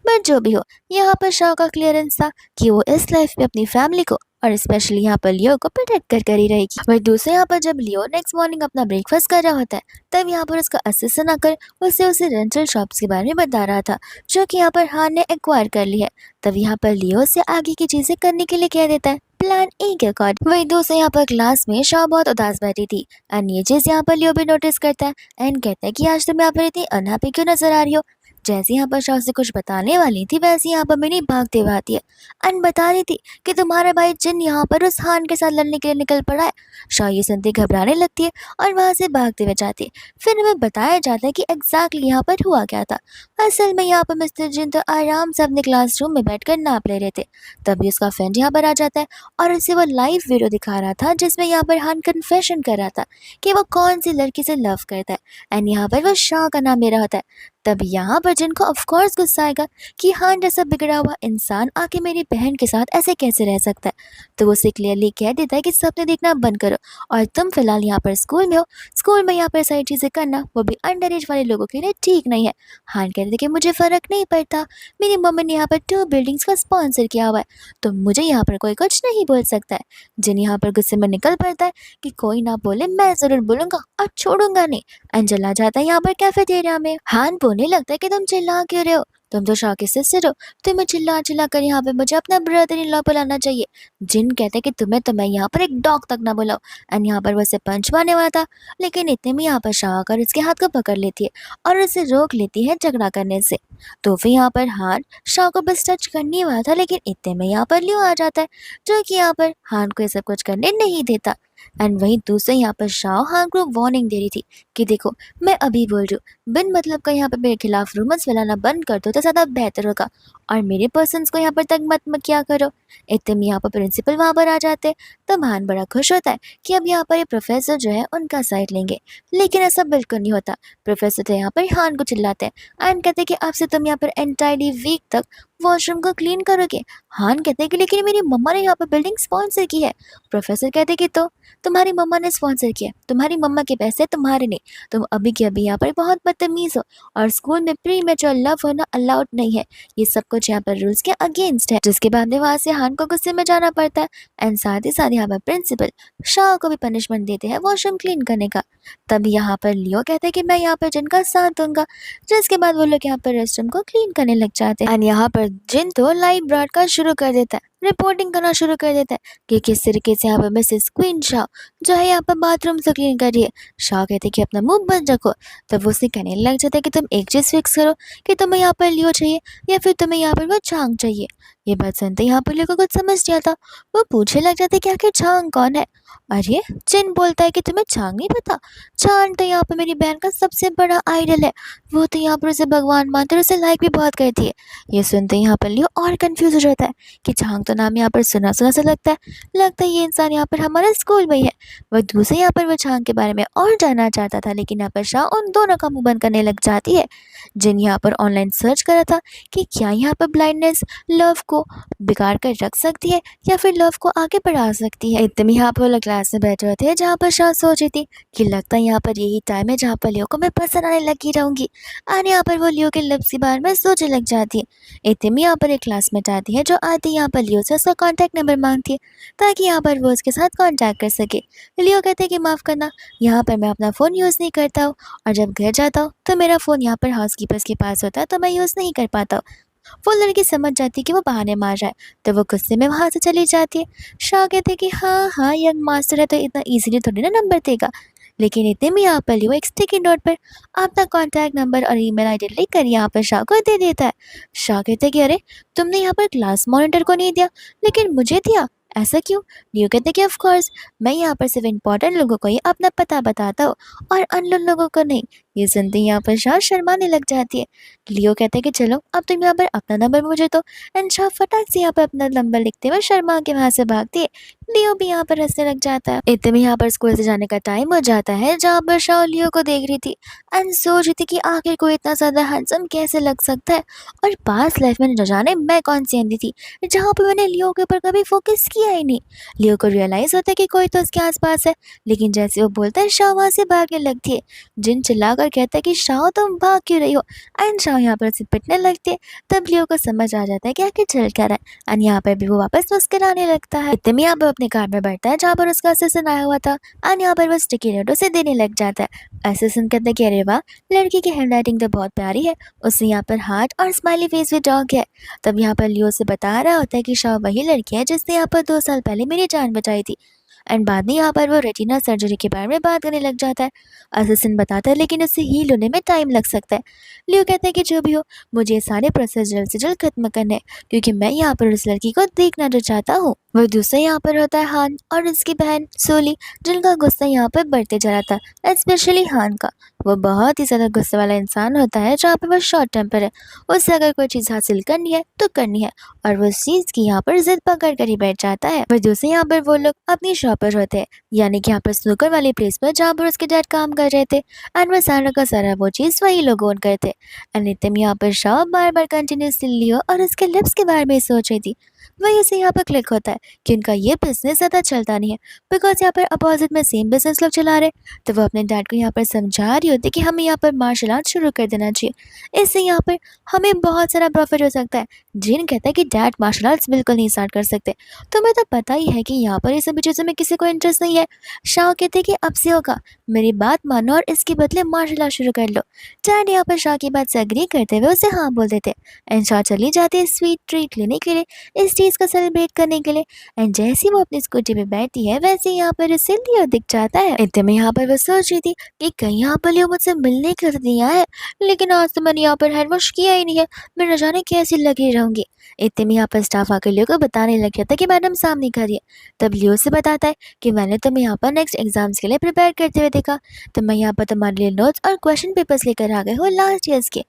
बट जो भी हो, यहाँ पर शाह का क्लियरेंस था कि वो इस लाइफ में अपनी फैमिली को और स्पेशली यहाँ पर लियो को प्रोटेक्ट कर ही रहेगी। वही दूसरे यहाँ पर जब लियो नेक्स्ट मॉर्निंग अपना ब्रेकफास्ट कर रहा होता है तब यहाँ पर उसका असिस्टेंट आकर उसे रेंटल शॉप्स के बारे में बता रहा था जो कि यहाँ पर हान ने एक्वायर कर ली है। तब यहाँ पर लियो से आगे की चीजें करने के लिए कह देता है प्लान ए के अकॉर्डिंग। वही दूसरे यहाँ पर क्लास में शाह बहुत उदास बैठी थी एंड ये चीज यहाँ पर लियो भी नोटिस करता है एंड कहता है कि आज तुम यहाँ पर इतनी अनहैप्पी क्यों नजर आ रही हो। जैसे यहाँ पर शाह से कुछ बताने वाली थी वैसे यहाँ पर मिनी भागते हुए आती है एंड बता रही थी कि तुम्हारा भाई जिन यहाँ पर उस हान के साथ लड़ने के लिए निकल पड़ा है। शाह ये सुनते घबराने लगती है और वहां से भागते हुए जाती है। फिर हमें बताया जाता है कि एग्जैक्टली यहाँ पर हुआ क्या था। असल में यहाँ पर मिस्टर जिन तो आराम से अपने क्लासरूम में बैठकर नाप ले रहे थे, तभी उसका फ्रेंड यहाँ पर आ जाता है और उसे वो लाइव वीडियो दिखा रहा था जिसमें यहाँ पर हान कन्फेशन कर रहा था कि वो कौन सी लड़की से लव करता है एंड यहाँ पर वो शाह का नाम ले रहा होता है। तब यहाँ पर जिनको ऑफकोर्स गुस्सा आएगा कि हान जैसा बिगड़ा हुआ इंसान आके मेरी बहन के साथ ऐसे कैसे रह सकता है, तो वो उसे क्लियरली कह देता है कि सपने देखना बंद करो और तुम फिलहाल यहाँ पर स्कूल में हो, स्कूल में यहाँ पर सारी चीज़ें करना वो भी अंडर एज वाले लोगों के लिए ठीक नहीं है। हान कहते थे कि मुझे फ़र्क नहीं पड़ता, मेरी मम्मी ने यहाँ पर 2 बिल्डिंग्स का स्पॉन्सर किया हुआ है तो मुझे यहाँ पर कोई कुछ नहीं बोल सकता है। जिन यहाँ पर गुस्से में निकल पड़ता है कि कोई ना बोले मैं ज़रूर बोलूँगा और छोड़ूंगा नहीं एंड चला जाता है यहाँ पर कैफेटेरिया में। हान बोलने लगता है कि तुम चिल्ला क्यों रहे हो, तुम तो शाह की सिस्टर हो, तुम्हें चिल्ला चिल्ला कर यहाँ पे मुझे अपना ब्रदर इन लॉ बुलाना चाहिए। जिन कहते कि तुम्हें तो मैं यहाँ पर एक डॉग तक ना बुलाऊं। एंड यहाँ पर वो उसे पंच मारने वाला था, लेकिन इतने में यहाँ पर शाह आकर उसके हाथ को पकड़ लेती है और उसे रोक लेती है झगड़ा करने से। तो फिर यहाँ पर हान शाह को बस टच करने वाला था, लेकिन इतने में यहाँ पर लियो आ जाता है, जो कि यहाँ पर हान को ये सब कुछ करने नहीं देता। एंड वहीं दूसरे यहाँ पर शाह हान को वार्निंग दे रही थी कि देखो, मैं अभी बोल रही हूँ, बिन मतलब का यहाँ पर मेरे खिलाफ रूमर्स फैलाना बंद कर दो तो ज़्यादा बेहतर होगा, और मेरे पर्सन्स को यहाँ पर तक मत क्या करो। इतने में यहाँ पर प्रिंसिपल वहाँ पर आ जाते हैं। तब हान बड़ा खुश होता है कि अब यहाँ पर ये प्रोफेसर जो है उनका साइड लेंगे, लेकिन ऐसा बिल्कुल नहीं होता। प्रोफेसर तो यहाँ पर हान को चिल्लाते हैं एंड कहते हैं कि अब से तुम यहाँ पर एंटायरली वीक तक वॉशरूम को क्लीन करोगे। हान कहते हैं कि लेकिन मेरी मम्मा ने यहाँ पर बिल्डिंग स्पॉन्सर की है। प्रोफेसर कहते हैं कि तो तुम्हारी मम्मा ने स्पॉन्सर किया, तुम्हारी मम्मा के पैसे तुम्हारे नहीं, तुम अभी के अभी यहाँ पर बहुत बदतमीज हो, और स्कूल में प्री मैच्योर लव होना अलाउड नहीं है। ये सब कुछ यहाँ पर रूल्स के अगेंस्ट है। जिसके बाद में वहाँ से हान को गुस्से में जाना पड़ता है। एंड साथ ही साथ यहाँ पर प्रिंसिपल शाह को भी पनिशमेंट देते हैं वॉशरूम क्लीन करने का। तब यहाँ पर लियो कहते हैं कि मैं यहाँ पर जिनका साथ दूंगा, जिसके बाद वो लोग यहाँ पर रेस्टरूम को क्लीन करने लग जाते हैं। एंड यहाँ पर जिन तो लाइव ब्रॉडकास्ट शुरू कर देता है, रिपोर्टिंग करना शुरू कर देता है कि किस तरीके से यहाँ पर मिसेस क्वीन शाह जो है यहाँ पर बाथरूम से क्लीन कर रही है। शाह कहते कि अपना मुंह बंद रखो। तब वो उसे कहने लग जाता है कि तुम एक चीज़ फिक्स करो कि तुम्हें यहाँ पर लियो चाहिए या फिर तुम्हें यहाँ पर वो चांग चाहिए। ये बात सुनते यहाँ पर लियो को कुछ समझ नहीं आता। वो पूछने लग जाता है कि आखिर चांग कौन है। अरे जिन बोलता है कि तुम्हें चांग नहीं पता, चांद तो यहाँ पर मेरी बहन का सबसे बड़ा आइडल है, वो तो यहाँ पर उसे भगवान मानते और उसे लाइक भी बहुत करती है। ये सुनते यहाँ पर लियो और कंफ्यूज हो जाता है कि चांग तो नाम यहाँ पर सुना सुना सा लगता है ये इंसान यहाँ पर हमारे स्कूल में ही है। वह दूसरे यहाँ पर वो चांग के बारे में और जानना चाहता था, लेकिन यहाँ पर शाह उन दोनों का मुंह बंद करने लग जाती है। जिन यहाँ पर ऑनलाइन सर्च करा था कि क्या यहाँ पर ब्लाइंडनेस लव को बिगाड़ कर रख सकती है या फिर लव को आगे बढ़ा सकती है। इतने में यहाँ पर वो लोग क्लास में बैठे हुए थे, जहाँ पर शाह सोच रही थी कि लगता है यहाँ पर यही टाइम है जहाँ पर लियो को मैं पसंद आने लगी रहूंगी। और यहाँ पर वो लियो के लफ्ज़ के बारे में सोचने लग जाती है। इतने में यहाँ पर एक क्लासमेट आती है, जो आती यहाँ पर लियो से उसका कॉन्टैक्ट नंबर मांगती है ताकि यहाँ पर वो उसके साथ कॉन्टैक्ट कर सके। लियो कहते हैं कि माफ़ करना, यहाँ पर मैं अपना फ़ोन यूज़ नहीं करता हूँ, और जब घर जाता हूँ तो मेरा फ़ोन यहाँ पर हाउसकीपर्स के पास होता है, तो मैं यूज़ नहीं कर पाता हूँ। वो लड़की समझ जाती है कि वो बहाने मार रहा है, तो वो गुस्से में वहाँ से चली जाती है। शाह कहते हैं कि हाँ हाँ, यंग मास्टर है तो इतना ईजिली थोड़ी ना नंबर देगा। लेकिन इतने में यहाँ पर लियो एक स्टिकी नोट पर अपना कॉन्टैक्ट नंबर और ईमेल आईडी लिख कर यहाँ पर शाह को दे देता है। शाह कहते हैं कि अरे, तुमने यहाँ पर क्लास मॉनिटर को नहीं दिया लेकिन मुझे दिया, ऐसा क्यों? लियो कहते हैं कि ऑफ कोर्स, मैं यहाँ पर सिर्फ इम्पोर्टेंट लोगों को ही अपना पता बताता हूँ और अननोन लोगों को नहीं। ये सुनते ही यहाँ पर शाह शर्माने लग जाती है। लियो कहते हैं कि चलो अब तुम यहाँ पर अपना नंबर मुझे दो। एंड शाह फटाक से यहाँ पर अपना नंबर लिखते हुए शर्मा के वहाँ से भागती है। लियो भी यहाँ पर हंसने लग जाता है। इतने में यहाँ पर स्कूल से जाने का टाइम हो जाता है, जहाँ पर शाह लियो को देख रही थी एंड सोच रही थी कि आखिर कोई इतना ज़्यादा हैंडसम कैसे लग सकता है, और पास लाइफ में न जाने मैं कौन सी अंधी थी जहाँ पर मैंने लियो के ऊपर कभी फोकस किया ही नहीं। लियो को रियलाइज़ होता है कि कोई तो उसके आसपास है, लेकिन जैसे वो बोलता है शाह वहाँ से भागने लगती है। जिन चिल्लाकर कहता है कि शाह तुम भाग क्यों रही हो, एंड शाह यहाँ पर उसे पिटने लगती है। तब लियो को समझ आ जाता है कि आखिर चल क्या रहा है, एंड यहाँ पर भी वो वापस मुस्कुराने लगता है। इतने में यहाँ पर अपने कार में बैठता है, जहाँ पर उसका असिस्टेंट आया हुआ था, एंड यहाँ पर वो स्टिकी नोट उसे देने लग जाता है। असिस्टेंट कहता है कि अरे वाह, लड़की की हैंड राइटिंग तो बहुत प्यारी है, उसने यहाँ पर हार्ट और स्माइली फेस भी ड्रॉ किया है। तब यहाँ पर लियो से बता रहा होता है कि शाह वही लड़की है जिसने यहाँ पर 2 साल पहले मेरी जान बचाई थी। एंड बाद में यहाँ पर वो रेटिना सर्जरी के बारे में बात करने लग जाता है। असिस्टेंट बताता है लेकिन उससे हील होने में टाइम लग सकता है। लियो कहता है कि जो भी हो, मुझे ये सारे प्रोसेस जल्द से जल्द खत्म करने हैं, क्योंकि मैं यहाँ पर उस लड़की को देखना जो चाहता हूँ। वह दूसरा यहाँ पर होता है हान और उसकी बहन सोली, जिनका गुस्सा यहाँ पर बढ़ते जा रहा था, स्पेशली हान का। वो बहुत ही ज़्यादा गुस्से वाला इंसान होता है, जहाँ पर वो शॉर्ट टेम्पर है। उसे अगर कोई चीज़ हासिल करनी है तो करनी है, और वो उस चीज़ की यहाँ पर जिद पकड़ कर ही बैठ जाता है। वह दूसरे यहाँ पर वो लोग अपनी शॉप पर होते हैं, यानी कि यहाँ पर स्नूकर वाली प्लेस पर, जहाँ पर उसके डैड काम कर रहे थे, एंड वह सारा का सारा वो चीज़ वही लोग ओन करते। एंड इतने में यहाँ पर शाह बार बार कंटिन्यूसली लियो और उसके लिप्स के बारे में सोच रही थी। वही उसे यहाँ पर क्लिक होता है कि उनका ये बिजनेस ज़्यादा चलता नहीं है, बिकॉज यहाँ पर अपोजिट में सेम बिजनेस लोग चला रहे। तो वो अपने डैड को यहाँ पर समझा रही होती कि हमें यहाँ पर मार्शल आर्ट शुरू कर देना चाहिए, इससे यहाँ पर हमें बहुत सारा प्रॉफिट हो सकता है। जिन कहता है कि डैड मार्शल आर्ट्स बिल्कुल नहीं स्टार्ट कर सकते। तुम्हें तो पता ही है कि यहाँ पर ये सभी चीज़ों में किसी को इंटरेस्ट नहीं है। शाह कहते कि अब से होगा, मेरी बात मानो और इसके बदले मार्शल आर्ट शुरू कर लो। डैड यहाँ पर शाह की बात से एग्री करते हुए उसे हाँ बोल देते। एंड शाह चली जाती है स्वीट ट्रीट लेने के लिए, इस चीज़ को सेलिब्रेट करने के लिए। एंड जैसे ही वो अपनी स्कूटी पे बैठती है वैसे ही यहाँ पर उसे लियो दिख जाता है। इतने में यहाँ पर वो सोच रही थी कि कहीं यहाँ पर लियो मुझसे मिलने के लिए नहीं आया है, लेकिन आज तो मैंने यहाँ पर हैंड वॉश किया ही नहीं है, मैं न जाने कैसी लगी रहूंगी। इतने में यहाँ पर स्टाफ आकर लियो को बताने लग जाता है कि मैडम सामने खड़ी है। तब लियो से बताता है कि मैंने तुम्हें यहाँ पर नेक्स्ट एग्जाम्स के लिए प्रिपेयर करते हुए देखा, तो मैं यहाँ पर तुम्हारे लिए नोट्स और क्वेश्चन पेपर्स लेकर आ गए हो लास्ट ईयर्स के।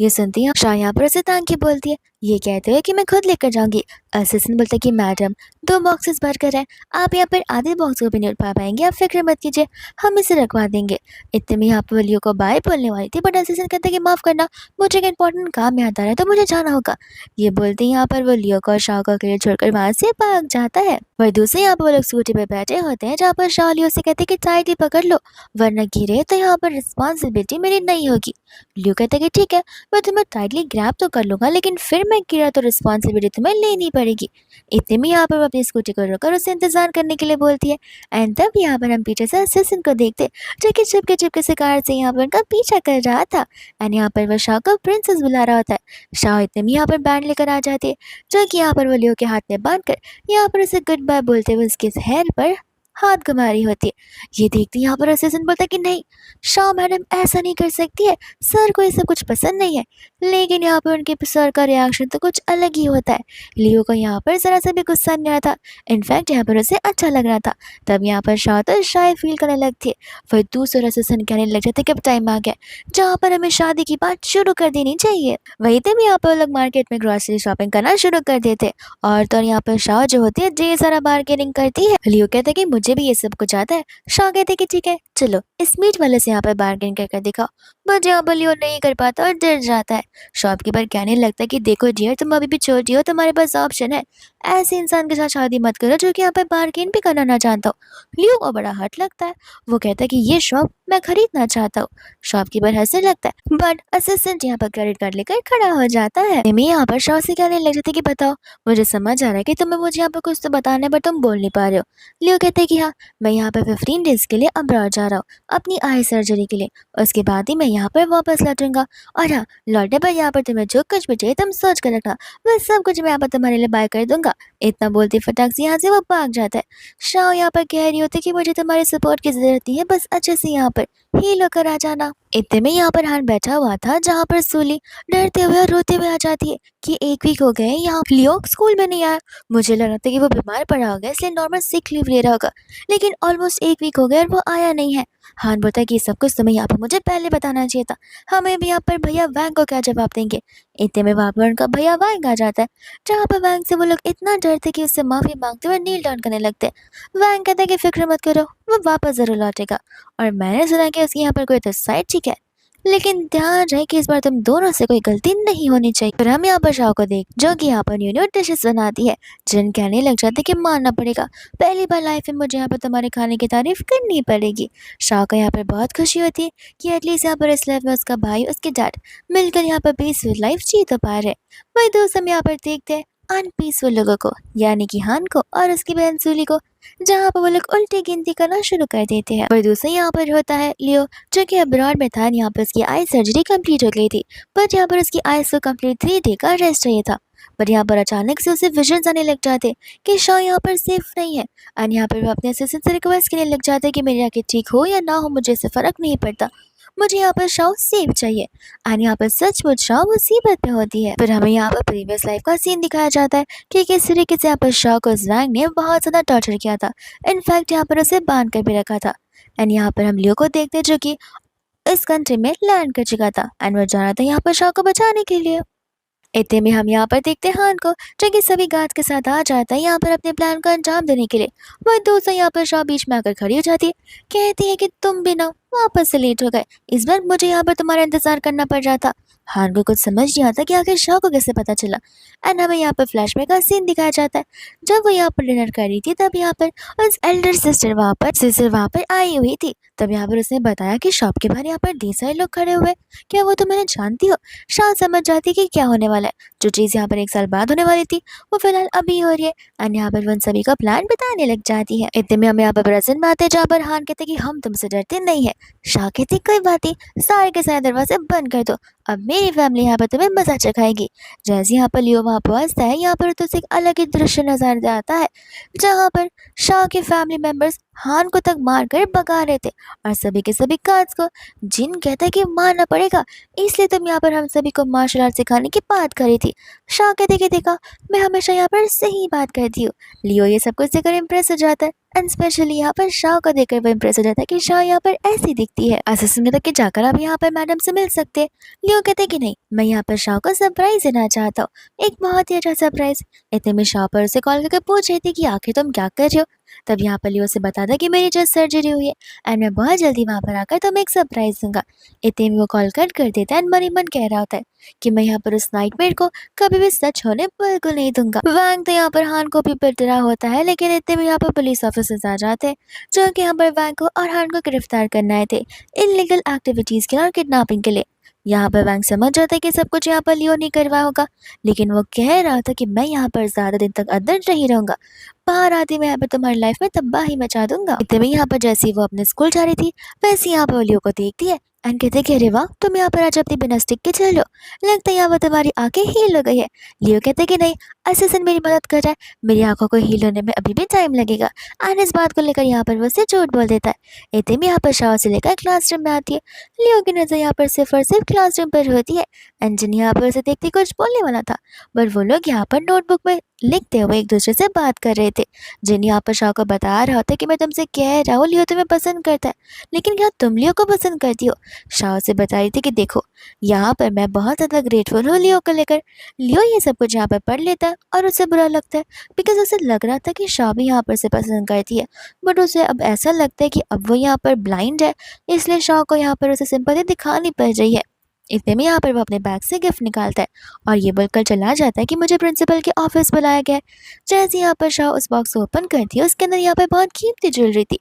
ये सुनती है शाह यहाँ पर उसे तांग के बोलती है, ये कहते हुए कि मैं खुद लेकर जाऊंगी। असिस्टेंट बोलता है कि मैडम 2 बॉक्सेस भर कर है, आप यहाँ पर आधे बॉक्स को भी नहीं उठा पाएंगे, आप फिक्र मत कीजिए, हम इसे रखवा देंगे। इतने में यहाँ पर लियो को बाय बोलने वाली थी, बट असिस्टेंट कहता है कि माफ़ करना, मुझे एक इंपॉर्टेंट काम याद आ रहा है तो मुझे जाना होगा। ये बोलते ही यहाँ पर वो लियो को और शाह को अकेले छोड़कर वहाँ से भाग जाता है। वही दूसरे यहाँ पर वो लोग स्कूटी पे बैठे होते हैं, जहाँ पर शाह लियो से कहते हैं कि टाइटली पकड़ लो, वरना गिरे तो यहाँ पर रिस्पॉन्सिबिलिटी मेरी नहीं होगी। लियो कहते हैं कि ठीक है, मैं तुम्हें टाइटली ग्रैब तो कर लूंगा, लेकिन फिर मैं गिरा तो रिस्पॉन्सिबिलिटी तुम्हें लेनी पड़ेगी। इतने में यहाँ पर वो अपनी स्कूटी को रोकर उसे इंतजार करने के लिए बोलती है। एंड तब यहाँ पर हम पीछे से असिस्टेंट को देखते, जो कि चुपके चुपके से कार से यहाँ पर उनका पीछा कर रहा था। एंड यहाँ पर वह शाह को प्रिंसेस बुला रहा होता है। शाह इतने में यहाँ पर बैंड लेकर आ जाती है, जो कि यहाँ पर वो लियो के हाथ में बांध कर यहाँ पर उसे गुड बाय बोलते हुए उसके हेयर पर हाथ घुमा रही होती है। ये देखती यहाँ पर असिस्टेंट बोलता है कि नहीं शाह मैडम ऐसा नहीं कर सकती है, सर को ये सब कुछ पसंद नहीं है। लेकिन यहाँ पर उनके सर का रिएक्शन तो कुछ अलग ही होता है। लियो को यहाँ पर ज़रा सा भी गुस्सा नहीं आया था, इनफैक्ट यहाँ पर उसे अच्छा लग रहा था। तब यहाँ पर शाह तो शायद फील करने लगती है। फिर दूसरा असिस्टेंट कहने लग जाते कि अब टाइम आ गया जहाँ पर हमें शादी की बात शुरू कर देनी चाहिए। वहीं तब यहाँ पर लोग मार्केट में ग्रॉसरी शॉपिंग करना शुरू कर देते और तो यहाँ पर शाह जो होती है ढेर सारा बार्गेनिंग करती है। लियो कहते हैं कि मुझे भी ये सब कुछ आता है। शाह कहते हैं कि ठीक है चलो इस मीट वाले से यहाँ पर बार्गेन कर दिखाओ। बट यहाँ पर लियो नहीं कर पाता और डर जाता है। शॉपकीपर कहने लगता है कि देखो डियर, तुम अभी भी छोटी हो, तुम्हारे पास ऑप्शन है, ऐसे इंसान के साथ शादी मत करो जो कि यहाँ पर बार्गेन भी करना ना जानता हो। लियो को बड़ा हर्ट लगता है, वो कहता है कि ये शॉप मैं खरीदना चाहता हूँ। शॉपकीपर हंसने लगता है, बट असिस्टेंट यहाँ पर क्रेडिट कार्ड लेकर खड़ा हो जाता है। मैं यहाँ पर शॉप से कहने लग जाती है कि बताओ, मुझे समझ आ रहा है कि तुम्हें मुझे यहाँ पर कुछ तो बताना है पर तुम बोल नहीं पा रहे हो। लियो कहते हैं कि हाँ, मैं यहाँ पर 15 डेज के लिए अब्रॉड जा रहा हूँ अपनी आई सर्जरी के लिए, उसके बाद ही मैं यहाँ पर वापस लौटूंगा। और हाँ, लौटने पर यहाँ पर तुम्हें जो कुछ भी चाहिए तुम सोच कर रखना, वह सब कुछ मैं यहाँ पर तुम्हारे लिए बाय कर दूंगा। इतना बोलती फटाक से यहाँ से वो भाग जाता है। शाह यहाँ पर कह रही होती कि मुझे तुम्हारे सपोर्ट की जरूरत नहीं है, बस अच्छे से यहाँ पर हील होकर आ जाना। इतने में यहाँ पर हान बैठा हुआ था, जहाँ पर सूली डरते हुए और रोते हुए आ जाती है कि 1 वीक हो गए यहाँ लियो स्कूल में नहीं आया। मुझे लग रहा था कि वो बीमार पड़ा होगा इसलिए नॉर्मल सिक लीव ले रहा होगा, लेकिन ऑलमोस्ट 1 वीक हो गए और वो आया नहीं है। हान बोलता है कि सब कुछ तुम्हें यहाँ पर मुझे पहले बताना चाहिए था, हमें भी यहाँ पर भैया वैंग को क्या जवाब देंगे। इतने में वहाँ पर उनका भैया वैंग आ जाता है, जहाँ पर वैंग से वो लोग इतना डरते कि उससे माफी मांगते हुए नील डाउन करने लगते। वैंग कहता है कि फिक्र मत करो, वो वापस जरूर लौटेगा, और मैंने सुना कि उसके यहाँ पर कोई तो साइड चिक है, लेकिन ध्यान रहे कि इस बार तुम दोनों से कोई गलती नहीं होनी चाहिए। फिर हम यहाँ पर शाह को देख, जो कि यहाँ पर न्यू न्यू डिशेस बनाती है। जिन कहने लग जाते कि मानना पड़ेगा, पहली बार लाइफ में मुझे यहाँ पर तुम्हारे खाने की तारीफ करनी पड़ेगी। शाह को यहाँ पर बहुत खुशी होती है कि एटलीस्ट यहाँ पर इस लाइफ में उसका भाई उसके डैड मिलकर यहाँ पर पीसफुल लाइफ जी तो पा रहे। वही दोस्त हम यहाँ पर देखते हैं अनपीसफुल लोगों को, यानी कि हान को और उसकी बहन सूली को, जहाँ पर वो लोग उल्टी गिनती करना शुरू कर देते हैं। और दूसरा यहाँ पर होता है लियो, जो कि अब्रॉड में था। यहाँ पर उसकी आई सर्जरी कंप्लीट हो गई थी, बट यहाँ पर उसकी आईज को कंप्लीट 3 डे का रेस्ट चाहिए था। पर यहाँ पर अचानक से उसे विजन्स आने लग जाते कि शाह यहाँ पर सेफ नहीं है। और यहाँ पर वो अपने असिस्टेंट से रिक्वेस्ट करने लग जाते कि मेरी आंखें ठीक हो या ना हो मुझे इससे फर्क नहीं पड़ता, मुझे यहाँ पर शाह सेफ चाहिए। और यहाँ पर सचमुच शाह मुसीबत में होती है। फिर हमें यहाँ पर प्रीवियस लाइफ का सीन दिखाया जाता है कि किस तरीके से यहाँ पर शाह को जैंग ने बहुत ज़्यादा टॉर्चर किया था, इनफैक्ट यहाँ पर उसे बांध कर भी रखा था। एंड यहाँ पर हम लियो को देखते जो कि इस कंट्री में लैंड कर चुका था एंड वो जाना था यहाँ पर शाह को बचाने के लिए। इतने में हम यहाँ पर देखते हैं हान को, जो कि सभी गार्ड्स के साथ आ जाता है यहाँ पर अपने प्लान को अंजाम देने के लिए। वह दोस्तों यहाँ पर शाह बीच में आकर खड़ी हो जाती है, कहती है कि तुम भी ना वापस से लेट हो गए, इस बार मुझे यहाँ पर तुम्हारा इंतजार करना पड़ रहा था, हान को कुछ समझ नहीं आता कि आखिर शाह को कैसे पता चला। एंड हमें यहाँ पर फ्लैशबैक का सीन दिखाया जाता है। जब वो यहाँ पर डिनर कर रही थी तब यहाँ पर उस एल्डर सिस्टर वहाँ पर आई हुई थी। तब यहाँ पर उसने बताया कि शॉप के बाहर यहाँ पर ढेर सारे लोग खड़े हुए हैं। क्या वो तुम मैंने जानती हो? शाह समझ जाती है कि क्या होने वाला है। जो चीज़ यहाँ पर 1 साल बाद होने वाली थी वो फिलहाल अभी हो रही है। एंड यहाँ पर वो उन सभी का प्लान बताने लग जाती है। इतने में हमें यहाँ पर प्रेजेंट में आते हैं जहाँ पर हान कहते कि हम तुमसे डरते नहीं है। शाह कहती कोई बात नहीं, सारे के सारे दरवाजे बंद कर दो, अब मेरी फैमिली यहाँ पर तुम्हें मजा चखाएगी। जैसे यहाँ पर लियो वहाँ पहुँचता है, यहाँ पर तो उसे एक अलग ही दृश्य नजर आता है जहाँ पर शाह के फैमिली मेंबर्स हान को तक मार कर भगा रहे थे और सभी के सभी गार्ड्स को। जिन कहता है कि मारना पड़ेगा, इसलिए तुम यहाँ पर हम सभी को मार्शल आर्ट सिखाने की बात करी थी। शाह कहते कि देखा, मैं हमेशा यहाँ पर सही बात करती हूँ। लियो ये सब कुछ देखकर इम्प्रेस हो जाता है एंड स्पेशली यहाँ पर शाह को देखकर वो इम्प्रेस हो जाता है कि शाह यहाँ पर ऐसी दिखती है। असिस्टेंट कहता कि जाकर आप यहाँ पर मैडम से मिल सकते हैं। लियो कहते कि नहीं, मैं यहाँ पर शाह को सरप्राइज देना चाहता हूँ, एक बहुत ही अच्छा सरप्राइज। इतने में शाह पर उसे कॉल करके पूछ रही थी कि आखिर तुम क्या कर रहे हो। तब यहाँ पर लियो से बताता कि मेरी जस्ट सर्जरी हुई है एंड मैं बहुत जल्दी वहाँ पर आकर तुम्हें एक सरप्राइज दूंगा। इतने में वो कॉल कट कर देता है एंड मन ही मन कह रहा होता है कि मैं यहाँ पर उस नाइटमेयर को कभी भी सच होने बिल्कुल नहीं दूंगा। वैंग तो यहाँ पर हान को भी पिट रहा होता है, लेकिन इतने में यहाँ पर पुलिस ऑफिसर्स आ जाते हैं जो कि यहाँ पर वैंग को और हान को गिरफ्तार करने आए थे इलीगल एक्टिविटीज के लिए और किडनैपिंग के लिए। यहाँ पर वैंग समझ जाता है कि सब कुछ यहाँ पर लियो नहीं करवाया होगा, लेकिन वो कह रहा था कि मैं यहाँ पर ज्यादा दिन तक अंदर नहीं रहूंगा, बाहर आती मैं यहाँ पर तुम्हारी लाइफ में तबाही मचा दूंगा। इतने में यहाँ पर जैसे ही वो अपने स्कूल जा रही थी वैसे यहाँ पर वो लियो को देखती है एंड कहते कि अरे वाह, तुम यहाँ पर आज अपनी बिना स्टिक के चलो, लगता है यहाँ पर तुम्हारी आंखें हील हो गई है। लियो कहते कि नहीं, असिस्टेंट मेरी मदद कर रहा है, मेरी आंखों को हील होने में अभी भी टाइम लगेगा। एंड इस बात को लेकर यहाँ पर वो उसे झूठ बोल देता है। इतने में यहाँ पर शाह से लेकर क्लासरूम में आती है। लियो की नजर यहाँ पर सिर्फ और सिर्फ क्लासरूम पर होती है एंड जिन यहाँ पर उसे देखते कुछ बोलने वाला था, बट वो लोग यहाँ पर नोटबुक में लिखते हुए एक दूसरे से बात कर रहे थे। जिन यहाँ पर शाह को बता रहा था कि मैं तुमसे कह रहा हूँ लियो तुम्हें पसंद करता है, लेकिन क्या तुम लियो को पसंद करती हो? शाह से बता रही थी कि देखो, यहाँ पर मैं बहुत ज़्यादा ग्रेटफुल हूँ लियो को लेकर। लियो ये सब कुछ यहाँ पर पढ़ लेता है और उसे बुरा लगता है बिकॉज उसे लग रहा था कि शाह भी यहाँ पर से पसंद करती है, बट उसे अब ऐसा लगता है कि अब वो यहाँ पर ब्लाइंड है, इसलिए शाह को यहाँ पर उसे सिंपैथी दिखानी पड़ रही है। इतने में यहाँ पर वो अपने बैग से गिफ्ट निकालता है और ये बोलकर चला जाता है कि मुझे प्रिंसिपल के ऑफिस बुलाया गया है। जैसे यहाँ पर शाह उस बॉक्स को ओपन करती है, उसके अंदर यहाँ पर बहुत कीमती ज्वेलरी थी।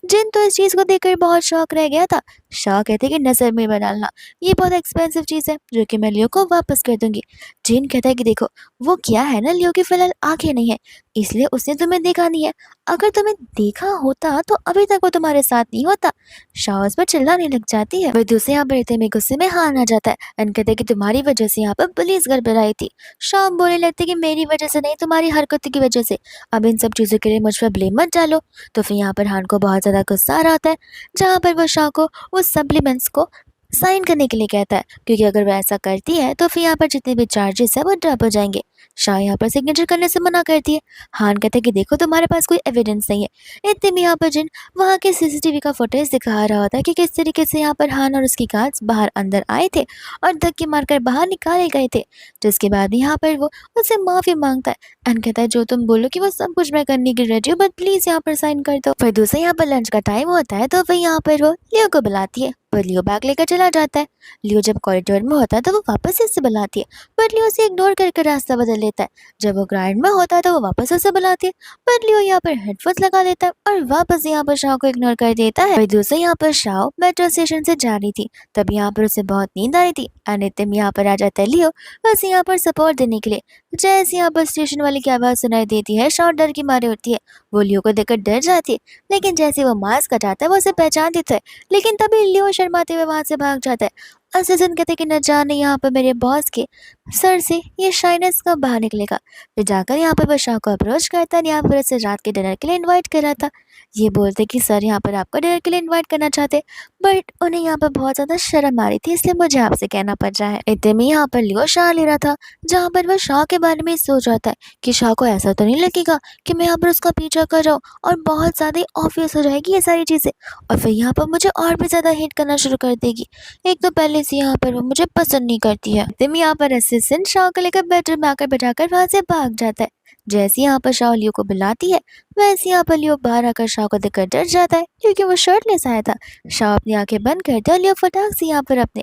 जिन तो इस चीज़ को देखकर बहुत शौक रह गया था। शाह कहते कि नज़र में डालना, ये बहुत एक्सपेंसिव चीज़ है जो कि मैं लियो को वापस कर दूंगी। जिन कहता है कि देखो, वो क्या है ना, लियो की फिलहाल आंखें नहीं है, इसलिए उसने तुम्हें देखा नहीं है, अगर तुम्हें देखा होता तो अभी तक वो तुम्हारे साथ नहीं होता। शाह उस पर चिल्लाने लग जाती है। वह दूसरे यहाँ पर इतने में गुस्से में हार आ जाता है एंड कहते कि तुम्हारी वजह से यहाँ पर पुलिस घर पर आई थी। शाह बोलने लगते कि मेरी वजह से नहीं, तुम्हारी हरकत की वजह से, अब इन सब चीज़ों के लिए मुझ पर ब्लेम मत डालो। तो फिर यहाँ पर हान को बहुत ज़्यादा गुस्सा आ रहा होता है, जहाँ पर वो शाह को उस सप्लीमेंट्स को साइन करने के लिए कहता है, क्योंकि अगर वह ऐसा करती है तो फिर यहाँ पर जितने भी चार्जेस है वो ड्रॉप हो जाएंगे। शाह यहाँ पर सिग्नेचर करने से मना करती है। हान कहते हैं कि देखो, तुम्हारे पास कोई एविडेंस नहीं है। इतने में यहाँ पर जिन वहाँ के सीसीटीवी का फुटेज दिखा रहा होता है कि किस तरीके से यहाँ पर हान और उसकी गार्ड्स बाहर अंदर आए थे और धक्के मारकर बाहर निकाले गए थे। जिसके बाद यहाँ पर वो उससे माफ़ी मांगता है एंड कहता है जो तुम बोलो कि वो सब कुछ मैं करने की रेडी हूँ, बट प्लीज़ यहाँ पर साइन कर दो। फिर दूसरे यहाँ पर लंच का टाइम होता है तो वही यहाँ पर वो लियो को बुलाती है, पर लियो बैग लेकर चला जाता है। लियो जब कॉरिडोर में होता है तो वो वापस से उसे बुलाती है, पर लियो उसे इग्नोर करके रास्ता बदल लेता है। जब वो ग्राउंड में होता है तो वो वापस उसे बुलाती है, पर लियो यहाँ पर हेडफोन्स लगा लेता है और वापस यहाँ पर शाह को इग्नोर कर देता है। वही दूसरे यहाँ पर शाह मेट्रो स्टेशन से जा रही थी, तब यहाँ पर उसे बहुत नींद आ रही थी एंड इतने में यहाँ पर आ जाता है लियो बस यहाँ पर सपोर्ट देने के लिए। जैसे यहाँ पर स्टेशन वाले की आवाज़ सुनाई देती है, शाह डर की मारे उठती है। वो लियो को देखकर डर जाती है, लेकिन जैसे वो मास्क हटाता है वो उसे पहचान देता है, लेकिन तभी लियो शर्माते हुए वहां से भाग जाता है। असिस्टेंट कहते कि न जाने यहाँ पर मेरे बॉस के सर से ये शाइनेस कब बाहर निकलेगा। फिर जाकर यहाँ पर वो शाह को अप्रोच करता है, यहाँ पर उसे रात के डिनर के लिए इनवाइट कर रहा था। ये बोलते कि सर यहाँ पर आपको डिनर के लिए इनवाइट करना चाहते, बट उन्हें यहाँ पर बहुत ज़्यादा शर्म आ रही थी, इसलिए मुझे आपसे कहना पड़ रहा है। इतने में यहाँ पर लियो शाह ले रहा था, जहाँ पर वह शाह के बारे में सोच रहा था कि शाह को ऐसा तो नहीं लगेगा कि मैं यहाँ पर उसका पीछा कर रहा हूँ और बहुत ज़्यादा ऑब्वियस हो जाएगी ये सारी चीज़ें, और फिर यहाँ पर मुझे और भी ज़्यादा हेट करना शुरू कर देगी। एक तो पहले से यहाँ पर वो मुझे पसंद नहीं करती है। इतने में यहाँ पर असिस्टेंट शाह को लेकर बेडरूम में आकर बैठाकर वहाँ से भाग जाता है। जैसे यहाँ पर शाह लियो को बुलाती है, वैसे यहाँ पर लियो बाहर आकर शाह को देखकर डर जाता है, क्योंकि वो शर्टलेस आया था। शाह अपनी आंखें बंद करता है, लियो फटाक से यहाँ पर अपने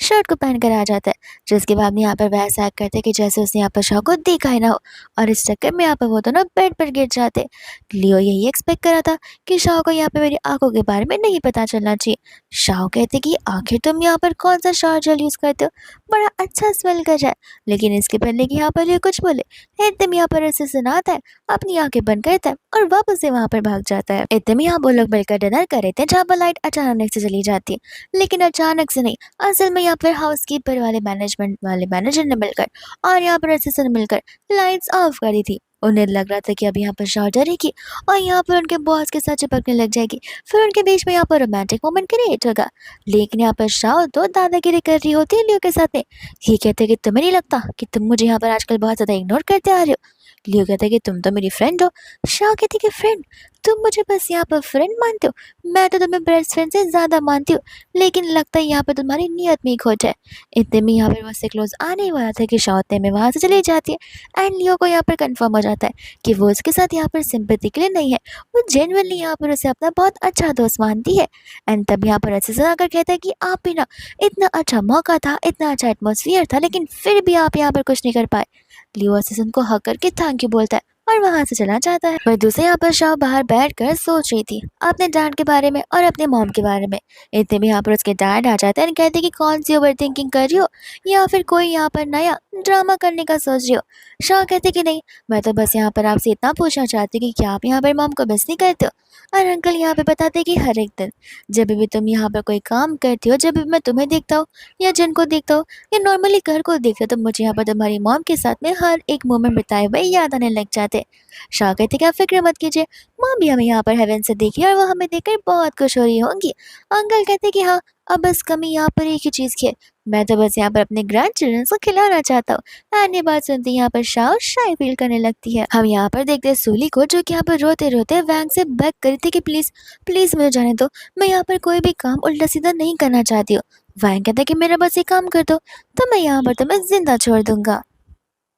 शर्ट को पहन कर आ जाता है, जिसके बाद में यहाँ पर वैसा एक्ट करते हैं कि जैसे उसने यहाँ पर शाओ को देखा ही ना हो। और इस चक्कर में यहाँ पर वो दोनों बेड पर गिर जाते। लियो यही एक्सपेक्ट करा था कि शाओ को यहाँ पे मेरी आंखों के बारे में नहीं पता चलना चाहिए। शाओ कहते कि आखिर तुम यहाँ पर कौन सा शावर जेल यूज करते हो, बड़ा अच्छा स्मेल कर रहा है। लेकिन इसके पहले कि यहाँ पर लियो कुछ बोले, एकदम यहाँ पर ऐसे सुनाता है, अपनी आंखें बंद करता है और वापस से वहां पर भाग जाता है। एकदम यहाँ वो लोग मिलकर डिनर कर रहे थे, जहाँ पर लाइट अचानक से चली जाती है। लेकिन अचानक से नहीं, असल में यहाँ पर हाउसकीपर वाले मैनेजमेंट वाले मैनेजर ने मिलकर और यहाँ पर असिस्टेंट मिलकर लाइट्स ऑफ करी थी। उन्हें लग रहा था कि अब यहाँ पर शाह डरेगी और यहाँ पर उनके बॉस के साथ चिपकने लग जाएगी, फिर उनके बीच में यहाँ पर रोमांटिक मोमेंट क्रिएट होगा। लेकिन यहाँ पर शाह तो दादागिरी कर रही होती है लियो के साथ में। ये कहते हैं कि तुम्हें नहीं लगता कि तुम मुझे यहाँ पर आजकल बहुत ज्यादा इग्नोर करते आ रहे हो। लियो कहता है कि तुम तो मेरी फ्रेंड हो। शाह कहती कि फ्रेंड, तुम मुझे बस यहाँ पर फ्रेंड मानते हो, मैं तो तुम्हें बेस्ट फ्रेंड से ज्यादा मानती हूँ। लेकिन लगता है यहाँ पर तुम्हारी नीयत में ही खोट है। इतने में यहाँ पर वो उससे क्लोज आने ही वाला था कि शाह उतने में वहां से चली जाती है। एंड लियो को यहाँ पर कंफर्म हो जाता है कि वो उसके साथ यहाँ पर सिंपैथी के लिए नहीं है, वो जेन्युइनली यहाँ पर उसे अपना बहुत अच्छा दोस्त मानती है। एंड तब यहाँ पर ऐसे आकर कहता है कि आप भी ना, इतना अच्छा मौका था, इतना अच्छा एटमोसफियर था, लेकिन फिर भी आप यहाँ पर कुछ नहीं कर पाए। लियो असिस्टेंट को हक करके थैंक यू बोलता है और वहां से चला जाता है। पर दूसरे यहाँ पर शाह बाहर बैठकर सोच रही थी अपने डैड के बारे में और अपने मॉम के बारे में। इतने में यहाँ पर उसके डैड आ जाते हैं और कहते हैं कि कौन सी ओवर थिंकिंग कर रही हो या फिर कोई यहाँ पर नया ड्रामा करने का सोच रही हो। शाह कहते कि नहीं, मैं तो बस यहाँ पर आपसे इतना पूछना चाहती हूँ कि क्या आप यहाँ पर मॉम को मिस नहीं करते हो। और अंकल यहाँ पे बताते कि हर एक दिन जब भी तुम यहाँ पर कोई काम करती हो, जब भी मैं तुम्हें देखता हूँ या जिनको देखता हूँ या नॉर्मली घर को देखते हो, तो मुझे यहाँ पर तुम्हारी मॉम के साथ में हर एक मोमेंट बिताए हुए याद आने लग जाते। शाह कहते कि आप फिक्र मत कीजिए, मॉम भी हमें यहाँ पर हेवन से देखी और वो हमें देखकर बहुत खुश हो रही होंगी। अंकल कहते कि हाँ, अब बस कमी यहाँ पर एक ही चीज़ की है, मैं तो बस यहाँ पर अपने ग्रैंड चिल्ड्रन को खिलाना चाहता हूँ। एंड ये बात सुनते ही यहाँ पर शाह शाय फील करने लगती है। हम यहाँ पर देखते हैं सूली को, जो कि यहाँ पर रोते रोते वैंग से बेग करी थी कि प्लीज प्लीज मुझे जाने दो, मैं यहाँ पर कोई भी काम उल्टा सीधा नहीं करना चाहती हूँ। वैंग कहता है कि मेरा बस ये काम कर दो, तो मैं यहाँ पर तुम्हें जिंदा छोड़ दूंगा।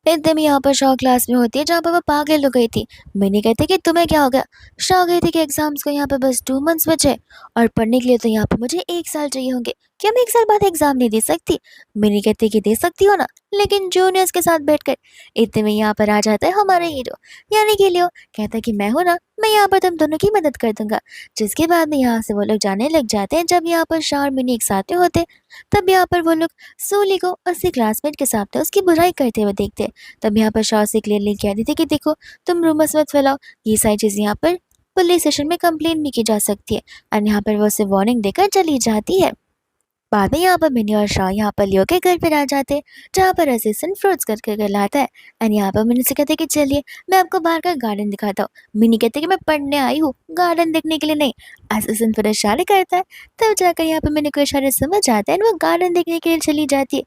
एकदम यहाँ पर शॉ क्लास में होती है, जहाँ पर वो पागल हो गई थी। मिनी कहते कि तुम्हें क्या हो गया। शॉ गई थी कि एग्जाम्स को यहाँ पे बस 2 मंथ्स बचे और पढ़ने के लिए तो यहाँ पे मुझे 1 साल चाहिए होंगे, क्या मैं 1 साल बाद एग्जाम नहीं दे सकती। मिनी कहती कि दे सकती हो ना, लेकिन जूनियर्स के साथ बैठकर। इतने में यहाँ पर आ जाता है हमारा हीरो यानी कि लियो। कहता है कि मैं हूँ ना, मैं यहाँ पर तुम दोनों की मदद कर दूंगा। जिसके बाद में यहाँ से वो लोग जाने लग जाते हैं। जब यहाँ पर शॉ और मिनी एक साथ में होते, तब यहाँ पर वो लोग सूली को उसके क्लासमेट के साथ में उसकी बुराई करते हुए देखते। तब यहाँ पर शॉ से क्लियरली कह दी थी कि देखो, तुम रूमर्स मत फैलाओ, ये सारी चीज़ें यहाँ पर पुलिस स्टेशन में कंप्लेन भी की जा सकती है। और यहाँ पर वो उसे वार्निंग देकर चली जाती है। बाद में यहाँ पर मिनी और शाह यहाँ पर लियो के घर पर आ जाते हैं, जहाँ पर असिस्टेंट फ्रूट्स कर लाता है। एंड यहाँ पर मिनी से कहते हैं कि चलिए मैं आपको बाहर का गार्डन दिखाता हूँ। मिनी कहते हैं कि मैं पढ़ने आई हूँ, गार्डन देखने के लिए नहीं। असिस्टेंट फिर इशारे करता है, तब जाकर यहाँ पर मिनी को इशारे समझ आता है और वो गार्डन देखने के लिए चली जाती है।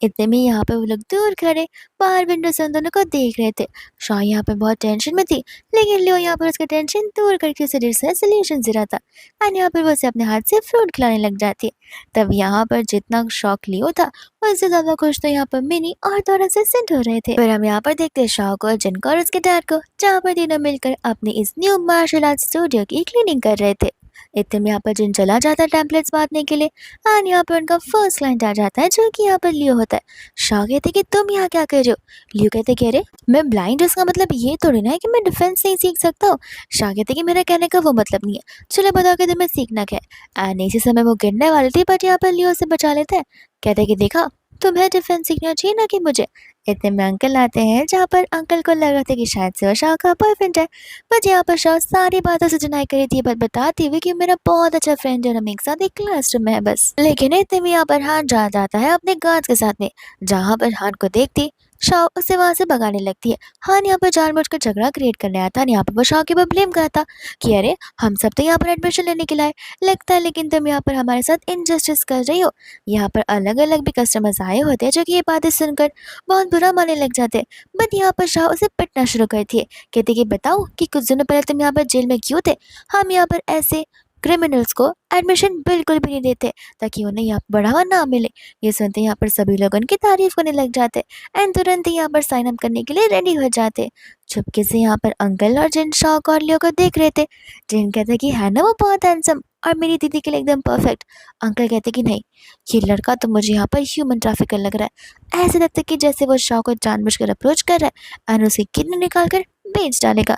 इतने में यहाँ पे वो लोग दूर खड़े बाहर विंडो से उन दोनों को देख रहे थे। शाह यहाँ पे बहुत टेंशन में थी, लेकिन लियो यहाँ पर उसका टेंशन दूर करके उसे डिश से सोल्यूशन दे रहा था। एंड यहाँ पर वो उसे अपने हाथ से फ्रूट खिलाने लग जाती है। तब यहाँ पर जितना शौक लियो था, उससे ज्यादा खुश तो यहाँ पर मिनी और दोनों से सेंट हो रहे थे। फिर हम यहाँ पर देखते हैं शाह को, जिनको और उसके डैड को, जहाँ पर तीनों मिलकर अपनी इस न्यू मार्शल आर्ट स्टूडियो की क्लीनिंग कर रहे थे। इतने में यहाँ पर जिन चला जाता है टेम्पलेट्स बांटने के लिए। एंड यहाँ पर उनका फर्स्ट क्लाइंट आ जाता है, जो कि यहाँ पर लियो होता है। शाह कहते कि तुम यहाँ क्या कर रहे हो। लियो कहते कि अरे मैं ब्लाइंड हूँ, इसका मतलब ये थोड़ी ना है कि मैं डिफेंस नहीं सीख सकता हूँ। शाह कहते कि मेरा कहने का वो मतलब नहीं है, चलो बताओ कि तुम्हें सीखना क्या है। एंड इसी समय वो गिरने वाली थी, बट यहाँ पर लियो से बचा लेते हैं। कहते कि देखा, तुम्हें डिफेंस सीखना चाहिए ना कि मुझे। इतने में अंकल आते हैं, जहाँ पर अंकल को लग रहा था कि शायद से वो शाह का बॉयफ्रेंड है। बट यहाँ पर शाह सारी बातों से डिनाई करी थी, बट बताती हुई कि मेरा बहुत अच्छा फ्रेंड है और हम एक साथ एक क्लासरूम में है बस। लेकिन इतने में यहाँ पर हान जा जाता है अपने गार्ड्स के साथ में, जहाँ पर हान को देखती शाह उसे वहां से भगाने लगती है। हान यहाँ पर जानबूझकर झगड़ा क्रिएट करने आता है। यहाँ पर वो शाह के ऊपर ब्लेम करता कि अरे हम सब तो यहाँ पर एडमिशन लेने के लिए लगता है, लेकिन तुम यहाँ पर हमारे साथ इनजस्टिस कर रही हो। यहाँ पर अलग अलग भी कस्टमर्स आए होते हैं, जो कि ये बातें सुनकर बहुत बुरा मानने लग जाते हैं। बट यहाँ पर शाह उसे पिटना शुरू करती है, कहती कि बताओ कि कुछ दिनों पहले तुम यहाँ पर जेल में क्यों थे। हम यहाँ पर ऐसे क्रिमिनल्स को एडमिशन बिल्कुल भी नहीं देते, ताकि उन्हें यहाँ पर बढ़ावा ना मिले। ये सुनते यहाँ पर सभी लोग उनकी तारीफ करने लग जाते एंड तुरंत ही यहाँ पर साइन अप करने के लिए रेडी हो जाते। चुपके से यहाँ पर अंकल और जिन शॉक और लियो को देख रहे थे। जिन कहते कि है ना वो बहुत हैंडसम, और मेरी दीदी के लिए एकदम परफेक्ट। अंकल कहते कि नहीं, ये लड़का तो मुझे यहाँ पर ह्यूमन ट्रैफिकर लग रहा है। ऐसे लगता है कि जैसे वो शाह को जानबूझकर अप्रोच कर रहा है और उसे किडनी निकाल कर बेच डालेगा।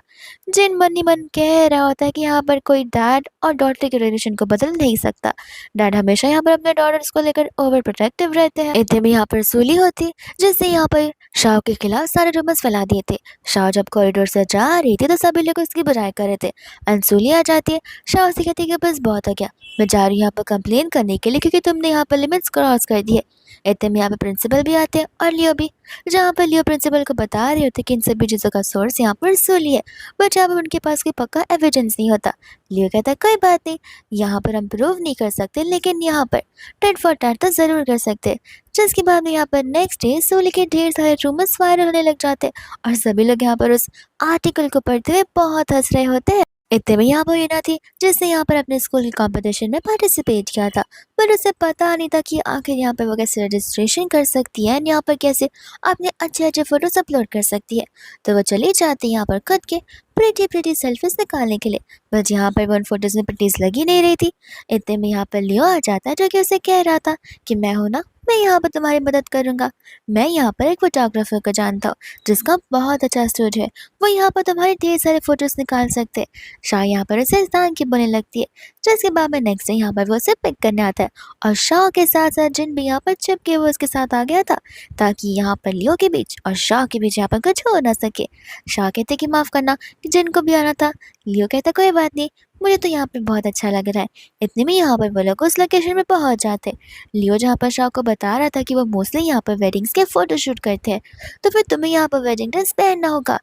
जिन मन ही मन कह रहा होता है कि यहाँ पर कोई डैड और डॉटर के रिलेशन को बदल नहीं सकता। डैड हमेशा यहाँ पर अपने डॉटर्स को लेकर ओवर प्रोटेक्टिव रहते हैं। इतने में यहाँ पर सूली होती, जिससे यहाँ पर शाह के खिलाफ सारे रूमर्स फैला दिए थे। शाह जब कॉरिडोर से जा रही थी तो सभी लोग उसकी बुराई कर रहे थे। अंसुली आ जाती है, शाह से कहती है कि बस बहुत हो गया, मैं जा रही हूँ यहाँ पर कंप्लेन करने के लिए क्योंकि तुमने यहाँ पर लिमिट्स क्रॉस कर दी है। इतने में यहाँ पे प्रिंसिपल भी आते हैं और लियो भी, जहाँ पर लियो प्रिंसिपल को बता रहे होते कि इन सभी चीज़ों का सोर्स यहाँ पर सूली है, बट यहाँ पर उनके पास कोई पक्का एविडेंस नहीं होता। लियो कहता है कोई बात नहीं, यहाँ पर हम प्रूव नहीं कर सकते लेकिन यहाँ पर टेट फॉर टैट तो ज़रूर कर सकते हैं। जिसके बाद में यहाँ पर नेक्स्ट डे सूली के ढेर सारे रूमर्स वायरल होने लग जाते हैं और सभी लोग यहाँ पर उस आर्टिकल को पढ़ते हुए बहुत हंस रहे होते हैं। इतने में यहाँ पर यूना थी, जिसने यहाँ पर अपने स्कूल के कंपटीशन में पार्टिसिपेट किया था, पर उसे पता नहीं था कि आखिर यहाँ पर वो कैसे रजिस्ट्रेशन कर सकती है, यहाँ पर कैसे अपने अच्छे अच्छे फोटोज अपलोड कर सकती है। तो वो चली जाती है यहाँ पर खुद के प्रीटी प्रीटी सेल्फीज निकालने के लिए, बट यहाँ पर वो उन फोटोज में प्रीटीज लगी नहीं रही थी। इतने में यहाँ पर लियो आ जाता है, जो कि उसे कह रहा था कि मैं हूँ ना, मैं यहाँ पर तुम्हारी मदद करूँगा। मैं यहाँ पर एक फोटोग्राफर को जानता हूँ जिसका बहुत अच्छा स्टूडियो है, वो यहाँ पर तुम्हारे ढेर सारे फोटोज निकाल सकते हैं। शाह यहाँ पर उसे थैंक यू बोलने लगती है, जिसके बाद में नेक्स्ट डे यहाँ पर वो उसे पिक करने आता है और शाह के साथ साथ जिन भी यहाँ पर चिपके वो उसके साथ आ गया था, ताकि यहाँ पर लियो के बीच और शाह के बीच यहाँ पर कुछ हो ना सके। शाह कहते कि माफ़ करना कि जिन को भी आना था। लियो कहता कोई बात नहीं, मुझे तो यहाँ पे बहुत अच्छा लग रहा है। इतने में यहाँ पर वो लोग उस लोकेशन में पहुँच जाते। लियो जहाँ पर शाह को बता रहा था कि वो मोस्टली यहाँ पर वेडिंग्स के फोटोशूट करते हैं, तो फिर तुम्हें यहाँ पर वेडिंग ड्रेस पहनना होगा।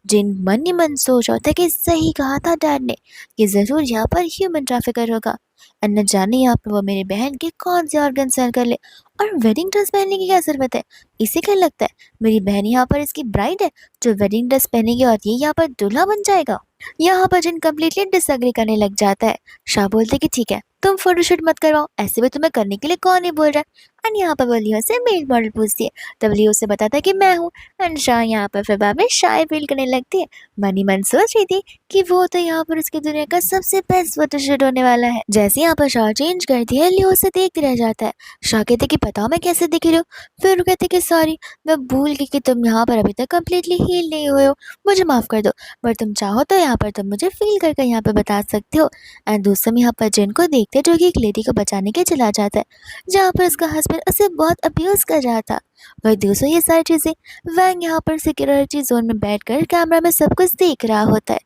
जिन मन ही मन सोच रहा था कि सही कहा था डैड ने, कि ज़रूर यहाँ पर ह्यूमन ट्रैफिकर होगा और न जाने यहाँ पर वो मेरी बहन के कौन से ऑर्गन सेल कर ले, और वेडिंग ड्रेस पहनने की क्या ज़रूरत है। इसे क्या लगता है मेरी बहन यहाँ पर इसकी ब्राइड है जो वेडिंग ड्रेस पहनेगी और ये यहाँ पर दूल्हा बन जाएगा। यहाँ पर जिन कम्प्लीटली डिसएग्री करने लग जाता है। शाह बोलते कि ठीक है तुम फोटोशूट मत करवाओ, ऐसे भी तुम्हें करने के लिए कौन ही बोल रहा है। एंड यहाँ पर वो लियो से मेल मॉडल पूछती है, तब लियो से बताता है कि मैं हूँ। एंड शाह यहाँ पर फिर बाद में शाय फील करने लगती है। मन ही मन सोच रही थी कि वो तो यहाँ पर उसकी दुनिया का सबसे बेस्ट फोटोशूट होने वाला है। जैसे यहाँ पर शाह चेंज करती है, लियो उसे देखते रह जाता है। शाह कहते कि बताओ मैं कैसे दिख रही हूँ। फिर वो कहते कि सॉरी, मैं भूल गई कि तुम यहाँ पर अभी तक कम्प्लीटली हील नहीं हुए हो, मुझे माफ़ कर दो। पर तुम चाहो तो यहाँ पर तुम मुझे फील करके यहाँ पर बता सकते हो। एंड दूसरे में यहाँ पर जिन को देखते जो कि एक लेडी को बचाने के चला जाता है, जहाँ पर उसका हस्बैंड उसे बहुत अब्यूज़ कर रहा था। वही दूसरों ये सारी चीज़ें वैंग यहाँ पर सिक्योरिटी जोन में बैठकर कैमरा में सब कुछ देख रहा होता है।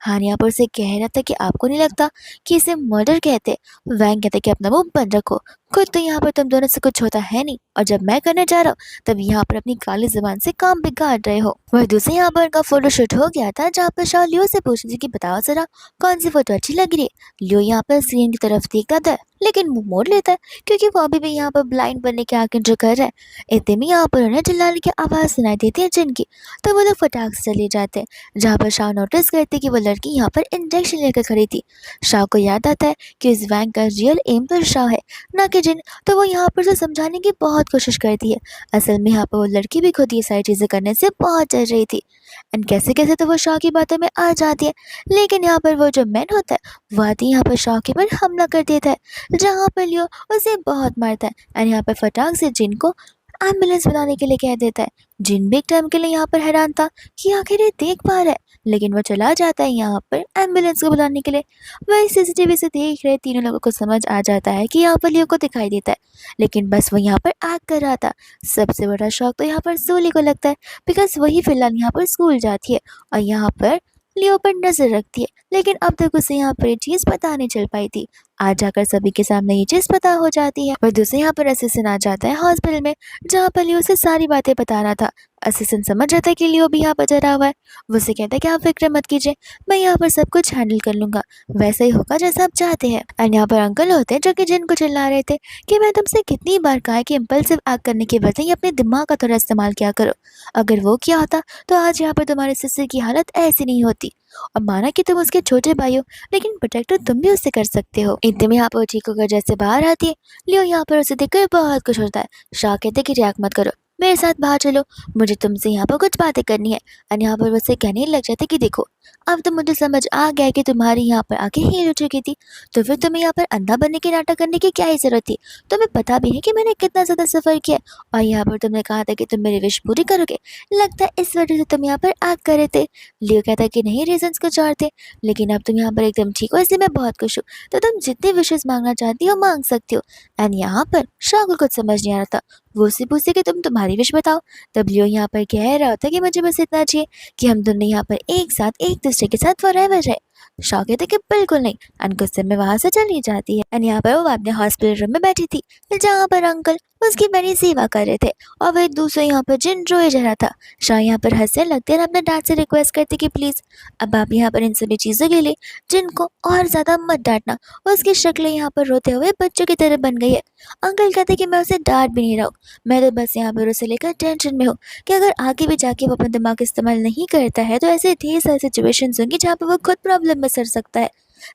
हान यहाँ पर उसे कह रहा था कि आपको नहीं लगता कि इसे मर्डर कहते। वैंग कहते कि अपना मुंह बंद रखो, खुद तो यहाँ पर तुम दोनों से कुछ होता है नहीं, और जब मैं करने जा रहा हूँ तब यहाँ पर अपनी काली जुबान से काम बिगाड़ रहे हो। वह दूसरे यहाँ पर उनका फोटोशूट हो गया था, जहाँ पर शाह लियो से पूछ रही थी कि बताओ जरा कौन सी फोटो अच्छी लग रही है। लियो यहाँ पर स्क्रीन की तरफ देखता था लेकिन मुंह मोड़ लेता है, क्योंकि वो अभी भी यहाँ पर ब्लाइंड बनने के आगे जो कर रहा है। इतने में यहाँ पर उन्हें चिल्लाने की आवाज़ सुनाई देती है जिनकी, तो वो लोग फटाक से चले जाते हैं। जहाँ पर शाह नोटिस करते कि वो लड़की यहाँ पर इंजेक्शन लेकर खड़ी थी। शाह को याद आता है कि इस वैंक का रियल एम तो शाह है, ना कि जिन। तो वो यहाँ पर उसे समझाने की बहुत कोशिश करती है। असल में यहाँ पर वो लड़की भी खुद ये सारी चीज़ें करने से बहुत डर रही थी। एंड कैसे कैसे तो वो शाह की बातों में आ जाती है, लेकिन यहाँ पर वो जो मैन होता है वो आती यहाँ पर शाह के पर हमला कर देता है, जहाँ पर लियो उसे बहुत मारता है। एंड यहाँ पर फटाक से जिन को एम्बुलेंस बुलाने के लिए कह देता है। जिन भी एक टाइम के लिए यहाँ पर हैरान था कि आखिर ये देख पा रहा है, लेकिन वो चला जाता है यहाँ पर एम्बुलेंस को बुलाने के लिए। वही सीसीटीवी से देख रहे तीनों लोगों को समझ आ जाता है कि यहाँ पर लियो को दिखाई देता है, लेकिन बस वो यहाँ पर एक्ट कर रहा था। सबसे बड़ा शौक तो यहाँ पर सोली को लगता है, बिकॉज वही फिलहाल यहाँ पर स्कूल जाती है और यहाँ पर लियो पर नजर रखती है, लेकिन अब तक उसे यहाँ पर ये चीज़ पता नहीं चल पाई थी। आज जाकर सभी के सामने ये चीज़ पता हो जाती है। पर दूसरे यहाँ पर असिस्टेंट आ जाता है हॉस्पिटल में, जहाँ पर लियो से सारी बातें बता रहा था। असिस्टेंट समझ जाता है कि लियो भी यहाँ पर डरा हुआ है। वो उसे कहता है कि आप फिक्र मत कीजिए, मैं यहाँ पर सब कुछ हैंडल कर लूँगा, वैसा ही होगा जैसा आप चाहते हैं। एंड यहाँ पर अंकल होते हैं जो कि जिनको चिल्ला रहे थे कि मैं तुमसे कितनी बार कहा है कि इम्पल्सिव एक्ट करने के बजाय ही अपने दिमाग का थोड़ा इस्तेमाल किया करो। अगर वो किया होता तो आज यहाँ पर तुम्हारे सिस्टर की हालत ऐसी नहीं होती। और माना कि तुम उसके छोटे भाई हो, लेकिन प्रोटेक्टर तुम भी उससे कर सकते हो। इतने में यहाँ पर चीकू का जैसे बाहर आती है। लियो यहाँ पर उसे देखकर बहुत खुश होता है। शाह कहते कि रिएक्ट मत करो, मेरे साथ बाहर चलो, मुझे तुमसे यहाँ पर कुछ बातें करनी है। और यहाँ पर वैसे कहने लग जाते कि देखो, अब तो मुझे समझ आ गया है कि तुम्हारी यहाँ पर आंखें हील हो चुकी थी, तो फिर तुम्हें यहाँ पर अंधा बनने की नाटक करने की क्या ही जरूरत थी। तुम्हें पता भी है कि मैंने कितना ज्यादा सफर किया है, और यहाँ पर तुमने कहा था कि तुम मेरी विश पूरी करोगे। लगता है इस वजह से तुम यहाँ पर आग कर रहे थे। लियो कहता है कि नहीं, रीजंस कुछ और थे, लेकिन अब तुम यहाँ पर एकदम ठीक हो, इसलिए मैं बहुत खुश हूँ। तो तुम जितने विशेष मांगना चाहती हो मांग सकती हो। एंड यहाँ पर शाह को कुछ समझ नहीं आ रहा था। वो उससे पूछते कि तुम तुम्हारी विश बताओ। तब लियो यहाँ पर कह रहा होता कि मुझे बस इतना चाहिए कि हम दोनों यहाँ पर एक साथ एक दूसरे के साथ फॉरएवर रहे। शाह कहते कि बिल्कुल नहीं। एंड गुस्से में वहां से चली जाती है। एंड यहाँ पर वो अपने हॉस्पिटल रूम में बैठी थी, जहाँ पर अंकल उसकी बड़ी सेवा कर रहे थे, और वह दूसरे यहाँ पर जिन रोए जा रहा था। शाह यहाँ पर हंसने लगते और अपने डैड से रिक्वेस्ट करते कि प्लीज अब आप यहाँ पर इन सभी चीजों के लिए जिनको और ज्यादा मत डांटना। उसकी शक्ल यहाँ पर रोते हुए बच्चों की तरह बन गई है। अंकल कहते कि मैं उसे डांट भी नहीं रहा हूँ, मैं तो बस यहाँ पर उसे लेकर टेंशन में हूँ कि अगर आगे भी जाके वो अपना दिमाग इस्तेमाल नहीं करता है तो ऐसे ढेर सारी सिचुएशंस होंगी जहाँ पर वो खुद प्रॉब्लम में सर सकता है।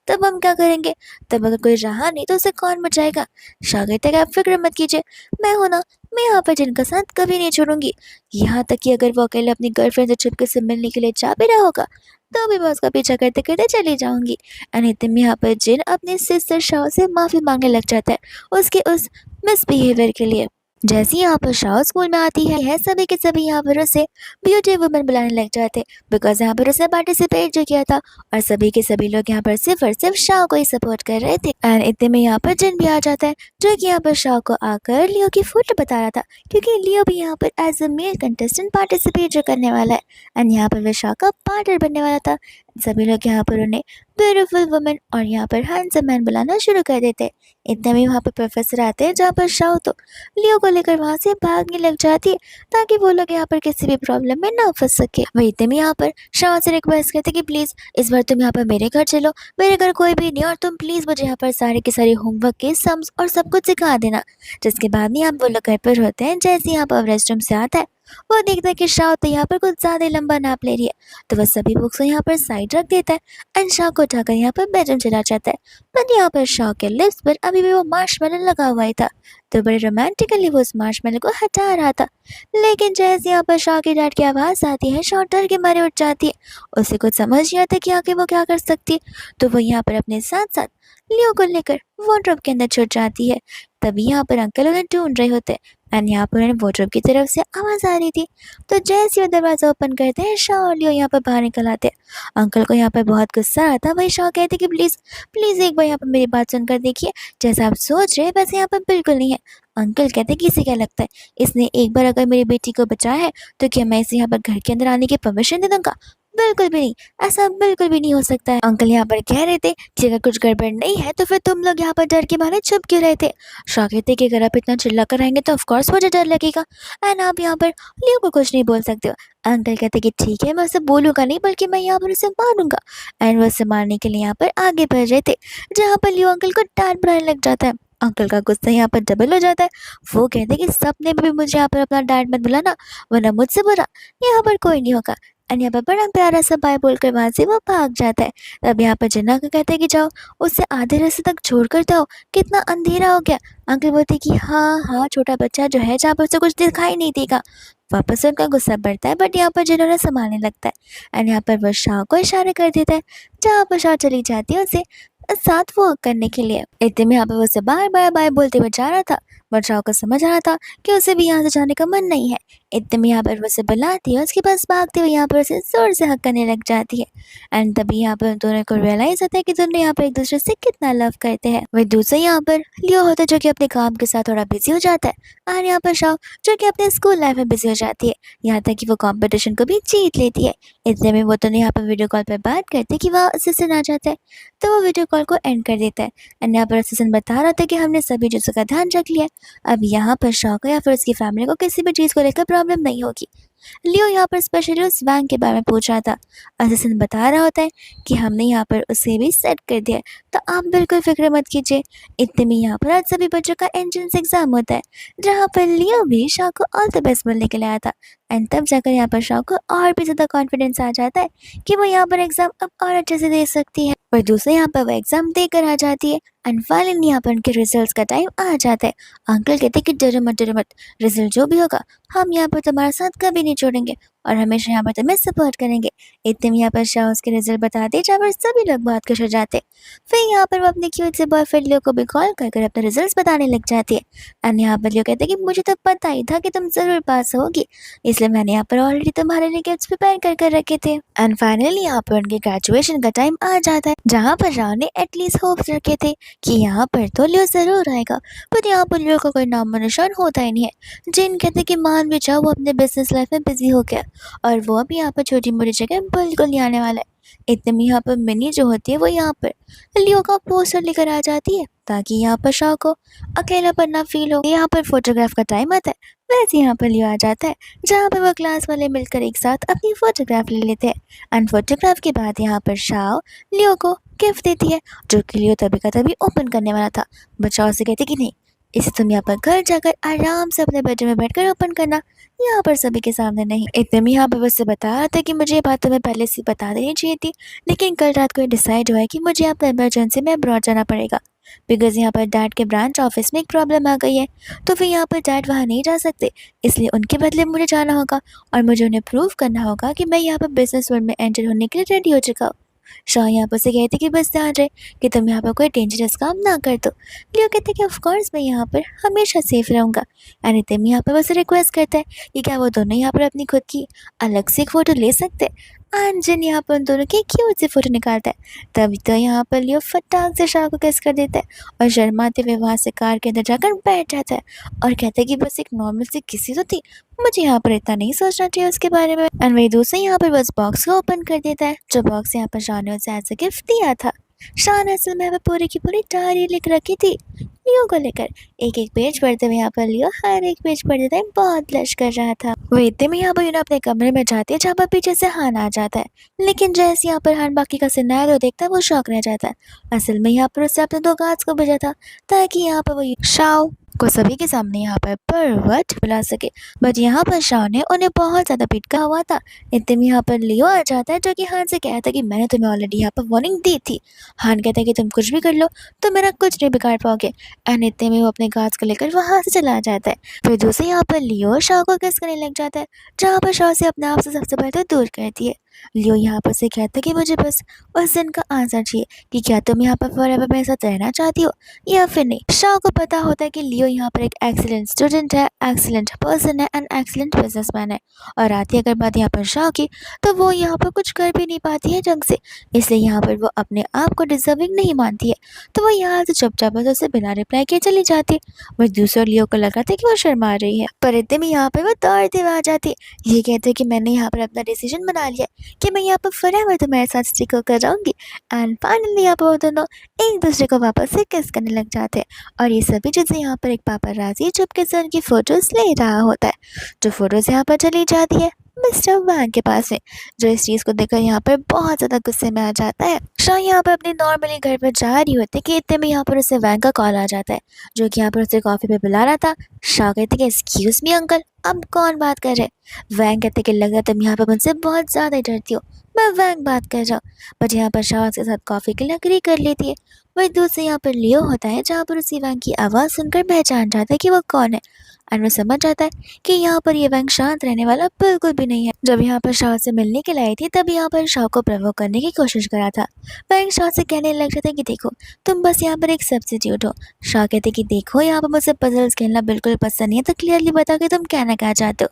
तब हम क्या करेंगे? तब अगर कोई रहा नहीं तो उसे कौन बचाएगा? शाह कहता है कि आप फिक्र मत कीजिए, मैं हूं ना, मैं यहाँ पर जिनका साथ कभी नहीं छोड़ूंगी। यहाँ तक कि अगर वो अकेले अपनी गर्लफ्रेंड से चुपके से मिलने के लिए जा भी रहा होगा तो भी मैं उसका पीछा करते करते चली जाऊंगी। एंड इतने में यहाँ पर जिन अपने सिस्टर शाह से माफी मांगने लग जाता है उसके उस मिसबिहेवियर के लिए। जैसे ही यहाँ पर शाह स्कूल में आती है सभी के सभी यहाँ पर उसे ब्यूटी वुमन बुलाने लग जाते, बिकॉज यहाँ पर उसने पार्टिसिपेट जो किया था, और सभी के सभी लोग यहाँ पर सिर्फ और सिर्फ शाह को ही सपोर्ट कर रहे थे। एंड इतने में यहाँ पर जिन भी आ जाता है, जो कि यहाँ पर शाह को आकर लियो की फोटो बता रहा था, क्योंकि लियो भी यहाँ पर as a male contestant participate जो करने वाला है। एंड यहाँ पर वह शाह का पार्टनर बनने वाला था। सभी लोग यहाँ पर उन्हें ब्यूटीफुल वुमन और यहाँ पर हैंडसम मैन बुलाना शुरू कर देते। इतने में वहाँ पर प्रोफेसर आते हैं, जहाँ पर शाह तो लियो को लेकर वहां से भागने लग जाती है, ताकि वो लोग यहाँ पर किसी भी प्रॉब्लम में ना फंस सके। वही तुम यहाँ पर शाह से रिक्वेस्ट करते कि प्लीज इस बार तुम यहाँ पर मेरे घर चलो, मेरे घर कोई भी नहीं, और तुम प्लीज मुझे यहाँ पर सारे के सारे होमवर्क के सम्स और सब कुछ सिखा देना। जिसके बाद में आप वो लोग घर पर होते हैं। जैसे यहाँ पर रेस्ट रूम से आता है, वो देखता है कि शाह तो यहाँ पर कुछ ज्यादा लंबा नाप ले रही है, तो वह सभी बुक्स को यहाँ पर साइड रख देता है एंड शाह को उठाकर यहाँ पर बेडरूम चला जाता है। पर यहाँ पर शाह के लिप्स पर अभी भी वो मार्शमेलो लगा हुआ ही था, तो बड़े रोमांटिकली वो उस मार्शमेलो को हटा रहा था। लेकिन जैसे यहाँ पर शाह के डैड की आवाज आती है, शाह डर के मारे उठ जाती है। उसे कुछ समझ नहीं आता कि आगे वो क्या कर सकती है, तो वो यहाँ पर अपने साथ साथ लियो को लेकर वार्डरोब के अंदर छुप जाती है। तभी यहाँ पर अंकल उन्हें ढूंढ रहे होते हैं एंड यहाँ पर उन्हें वार्डरोब की तरफ से आवाज आ रही थी। तो जैसे वो दरवाजा ओपन करते हैं, शाह और लियो यहाँ पर बाहर निकल आते हैं। अंकल को यहाँ पर बहुत गुस्सा आता है। वही शाह कहते कि प्लीज प्लीज एक बार यहाँ पर मेरी बात सुनकर देखिए, जैसा आप सोच रहे हैं वैसे यहाँ पर बिल्कुल नहीं है। अंकल कहते कि इसे क्या लगता है, इसने एक बार अगर मेरी बेटी को बचाया है तो क्या मैं इसे यहाँ पर घर के अंदर आने की परमिशन दे दूंगा? बिल्कुल भी नहीं, ऐसा बिल्कुल भी नहीं हो सकता है। अंकल यहाँ पर कह रहे थे कि अगर कुछ गड़बड़ नहीं है तो फिर तुम लोग यहाँ पर डर के मारे छुप क्यों रहे थे? शाह कहते कि अगर आप इतना चिल्ला कर आएंगे तो ऑफकोर्स मुझे डर लगेगा, एंड आप यहाँ पर लियो को कुछ नहीं बोल सकते हो। अंकल कहते कि ठीक है, मैं उसे बोलूंगा नहीं, बल्कि मैं यहाँ पर उसे मारूंगा। एंड वो उसे मारने के लिए यहाँ पर आगे बढ़ रहे थे, जहाँ पर लियो अंकल को डांट पड़ने लग जाता है। अंकल का गुस्सा यहाँ पर डबल हो जाता है। वो कहते हैं कि सपने में भी मुझे यहाँ पर अपना डैड मत बुलाना, वरना मुझसे बुरा यहाँ पर कोई नहीं होगा। एंड यहाँ पर बड़ा प्यारा सा बाय बोलकर वहां से वो भाग जाता है। तब यहाँ पर जिन्ना को कहते हैं कि जाओ उसे आधे रास्ते तक छोड़ कर दो, कितना अंधेरा हो गया। अंकल बोलते कि हाँ हाँ, छोटा बच्चा जो है जहाँ पर उसे कुछ दिखाई नहीं देगा। वापस से उनका गुस्सा बढ़ता है, बट यहाँ पर जिन्होंने संभालने लगता है एंड यहाँ पर वो शाह को इशारे कर देता है, जहाँ पर शाह चली जाती है उसे साथ वो करने के लिए। इतने में यहाँ पर वो उसे बार बार बाय बोलते हुए जा रहा था, बट शाह को समझ आ रहा था कि उसे भी यहाँ से जाने का मन नहीं है। इतने में यहाँ पर वो उसे बुलाती है, उसके पास भागते हुए यहाँ पर उसे जोर से हक करने लग जाती है। एंड तभी यहाँ पर दोनों को रियलाइज होता है कि दोनों यहाँ पर एक दूसरे से कितना लव करते हैं। वही दूसरे यहाँ पर लियो होता है, जो कि अपने काम के साथ थोड़ा बिजी हो जाता है, और यहाँ पर शाह जो कि अपने स्कूल लाइफ में बिजी हो जाती है, यहाँ तक कि वो कंपटीशन को भी जीत लेती है। इतने में वो दोनों यहाँ पर वीडियो कॉल पर बात करते कि वह असिस्टेंट आ जाता है, तो वो वीडियो कॉल को एंड कर देता है। एंड यहाँ पर असिस्टेंट बता रहा था कि हमने सभी चीज़ों का ध्यान रख लिया, अब यहाँ पर शाह को या फिर उसकी फैमिली को किसी भी चीज़ को लेकर प्रॉब्लम नहीं होगी। लियो यहाँ पर स्पेशली उस बैंक के बारे में पूछ रहा था। असिस्टेंट बता रहा होता है कि हमने यहाँ पर उसे भी सेट कर दिया है, तो आप बिल्कुल फिक्र मत कीजिए। इतने में यहाँ पर आज सभी बच्चों का एंट्रेंस एग्जाम होता है, जहाँ पर लियो भी शाह को ऑल द बेस्ट बोलने के लिए आया था। एंड तब जाकर यहाँ पर शाह को और भी ज़्यादा कॉन्फिडेंस आ जाता है कि वो यहाँ पर एग्जाम अब और अच्छे से दे सकती है। और दूसरे यहाँ पर वो एग्जाम देकर आ जाती है एंड फाइनली यहाँ पर उनके रिजल्ट्स का टाइम आ जाता है। अंकल कहते हैं कि डरो मत, रिजल्ट जो भी होगा हम यहाँ पर तुम्हारा साथ कभी नहीं छोड़ेंगे और हमेशा यहाँ पर तुम्हें सपोर्ट करेंगे। इतने में यहाँ पर शाह उसके रिजल्ट बताते जहाँ पर सभी लोग बहुत खुश हो जाते। फिर यहाँ पर वो अपने क्यूट से बॉयफ्रेंड लियो को भी कॉल कर कर अपने रिजल्ट्स बताने लग जाती है। एंड यहाँ पर लियो कहते हैं कि मुझे तो पता ही था कि तुम जरूर पास होगी, इसलिए मैंने यहाँ पर ऑलरेडी तुम्हारे लिए गिफ्ट्स प्रिपेयर कर कर रखे थे। एंड फाइनली यहाँ पर उनके ग्रेजुएशन का टाइम आ जाता है, जहाँ पर राव ने एटलीस्ट होप्स रखे थे कि यहाँ पर तो लियो जरूर आएगा, पर यहाँ पर लियो का कोई नामो निशान होता ही नहीं है। जिन कहते कि मान भी जाओ वो अपने बिजनेस लाइफ में बिजी हो गया और वो अभी यहाँ पर छोटी मोटी जगह बिल्कुल नहीं आने वाला है। इतने में यहाँ पर मिनी जो होती है वो यहाँ पर लियो का पोस्टर लेकर आ जाती है ताकि यहाँ पर शाह को अकेलापन ना फील हो। यहाँ पर फोटोग्राफ का टाइम आता है, वैसे यहाँ पर लियो आ जाता है जहाँ पर वो क्लास वाले मिलकर एक साथ अपनी फोटोग्राफ ले लेते हैं। एंड फोटोग्राफ के बाद यहाँ पर शाह लियो को गिफ्ट देती है जो कि लियो तभी का तभी ओपन करने वाला था। बच्चा उसे कहते कि नहीं, इसे तुम यहाँ पर घर जाकर आराम से अपने बेडरूम में बैठकर ओपन करना, यहाँ पर सभी के सामने नहीं। इतने में यहाँ पर उससे बता रहा था कि मुझे ये बात तुम्हें पहले से बता देनी चाहिए थी, लेकिन कल रात को ये डिसाइड हुआ है कि मुझे यहाँ पर इमरजेंसी में अब्रॉड जाना पड़ेगा बिकॉज यहाँ पर डैड के ब्रांच ऑफिस में एक प्रॉब्लम आ गई है, तो फिर यहाँ पर डैड वहाँ नहीं जा सकते, इसलिए उनके बदले मुझे जाना होगा और मुझे उन्हें प्रूव करना होगा कि मैं यहाँ पर बिजनेस वर्ल्ड में एंटर होने के लिए रेडी हो चुका हूँ। शाह यहाँ पर से कहते कि बस ध्यान रहे कि तुम यहाँ पर कोई डेंजरस काम ना कर दो। लियो कहते कि ऑफ कोर्स मैं यहाँ पर हमेशा सेफ रहूँगा। एंड इतने यहाँ पर बस रिक्वेस्ट करता है कि क्या वो दोनों यहाँ पर अपनी खुद की अलग से एक फ़ोटो ले सकते हैं। जिन यहाँ पर उन दोनों की क्यूट सी फोटो निकालता है, तभी तो यहाँ पर लियो फटाक से शाह को किस कर देता है और शर्माते हुए वहाँ से कार के अंदर जाकर बैठ जाता है और कहता है कि बस एक नॉर्मल सी किसी तो थी, मुझे यहाँ पर इतना नहीं सोचना चाहिए उसके बारे में। एंड वही दूसरा यहाँ पर बस बॉक्स को ओपन कर देता है, जो बॉक्स यहाँ पर शाह ने उसे एज अ गिफ्ट दिया था। शाह ने असल में पूरी की पूरी डायरी लिख रखी थी लियो को लेकर। एक एक पेज पढ़ते हुए यहाँ पर लियो हर एक पेज पढ़ते टाइम बहुत ब्लश कर रहा था। वो इतने में यहाँ पर यूना अपने कमरे में जाती है जहाँ पर पीछे से हान आ जाता है, लेकिन जैसे यहाँ पर हान बाकी का सिनेरियो देखता है वो शॉक रह जाता है। असल में यहाँ पर उससे अपने दो गार्ड्स को भेजा था ताकि यहाँ पर वो शाह को सभी के सामने यहाँ पर वट बुला सके, बट यहाँ पर शाह ने उन्हें बहुत ज़्यादा पीटा हुआ था। इतने में यहाँ पर लियो आ जाता है जो कि हान से कहता है कि मैंने तुम्हें ऑलरेडी यहाँ पर वार्निंग दी थी। हान कहता है कि तुम कुछ भी कर लो तो मेरा कुछ नहीं बिगाड़ पाओगे। एंड इतने में वो अपने गार्ड्स को लेकर वहाँ से चला जाता है। फिर दूसरे यहाँ पर लियो शाह को किस करने लग जाता है, जहाँ पर शाह से अपने आप से सबसे पहले तो दूर करती है। लियो यहाँ पर से कहता है कि मुझे बस उस दिन का आंसर चाहिए कि क्या तुम यहाँ पर फॉरएवर मेरे साथ रहना चाहती हो या फिर नहीं। शाह को पता होता है कि लियो यहाँ पर एक एक्सीलेंट स्टूडेंट है, एक्सीलेंट पर्सन है एंड एक्सीलेंट बिजनेसमैन है, और आती अगर बात यहाँ पर शाह की तो वो यहाँ पर कुछ कर भी नहीं पाती है ढंग से, इसलिए यहाँ पर वो अपने आप को डिजर्विंग नहीं मानती है, तो वो यहाँ से चुपचाप उसे बिना रिप्लाई किए चली जाती है। वही दूसरे लियो को लग रहा था कि वो शर्मा रही है, पर इतने में यहाँ पर वो दौड़ते हुए आ जाती है। ये कहते हैं कि मैंने यहाँ पर अपना डिसीजन बना लिया कि मैं यहाँ पर फॉरएवर तुम्हारे साथ स्टिक होकर रहूँगी। एंड फाइनली यहाँ पर वो दोनों एक दूसरे को वापस से किस करने लग जाते हैं, और ये सभी चीज़ें यहाँ पर एक पापराज़ी चुपके से उनकी फ़ोटोज़ ले रहा होता है, जो फ़ोटोज़ यहाँ पर चली जाती है मिस्टर वैंग के पास में, जो इस चीज़ को देखकर यहाँ पर बहुत ज़्यादा गुस्से में आ जाता है। शाह यहाँ पर अपनी नॉर्मली घर पर जा रही होती है कि इतने में यहाँ पर उसे वैंग का कॉल आ जाता है, जो कि यहाँ पर उसे कॉफ़ी पे बुला रहा था। शाह कहते कि एक्सक्यूज़ मी अंकल, अब कौन बात कर रहे? वैंग कहते कि लग रहा तुम यहाँ पर मुझसे बहुत ज़्यादा डरती हो, मैं वैंग बात कर रहा हूँ। बट यहाँ पर शाह उसके साथ कॉफ़ी के लिए एग्री कर लेती है। वही दूसरे यहाँ पर लियो होता है, जहाँ पर उसी वैंग की आवाज़ सुनकर पहचान जाता है कि वो कौन है, और वो समझ जाता है कि यहाँ पर ये वैंग शांत रहने वाला बिल्कुल भी नहीं है। जब यहाँ पर शाह से मिलने के लिए आई थी तब यहाँ पर शाह को प्रोवोक करने की कोशिश करा था। वैंग शाह से कहने लग जाता है कि देखो तुम बस यहाँ पर एक सब्स्टिट्यूट हो। शाह कहते कि देखो यहाँ पर मुझे पजल्स खेलना बिल्कुल पसंद नहीं है, तो क्लियरली बताओ कि तुम कहना क्या चाहते हो।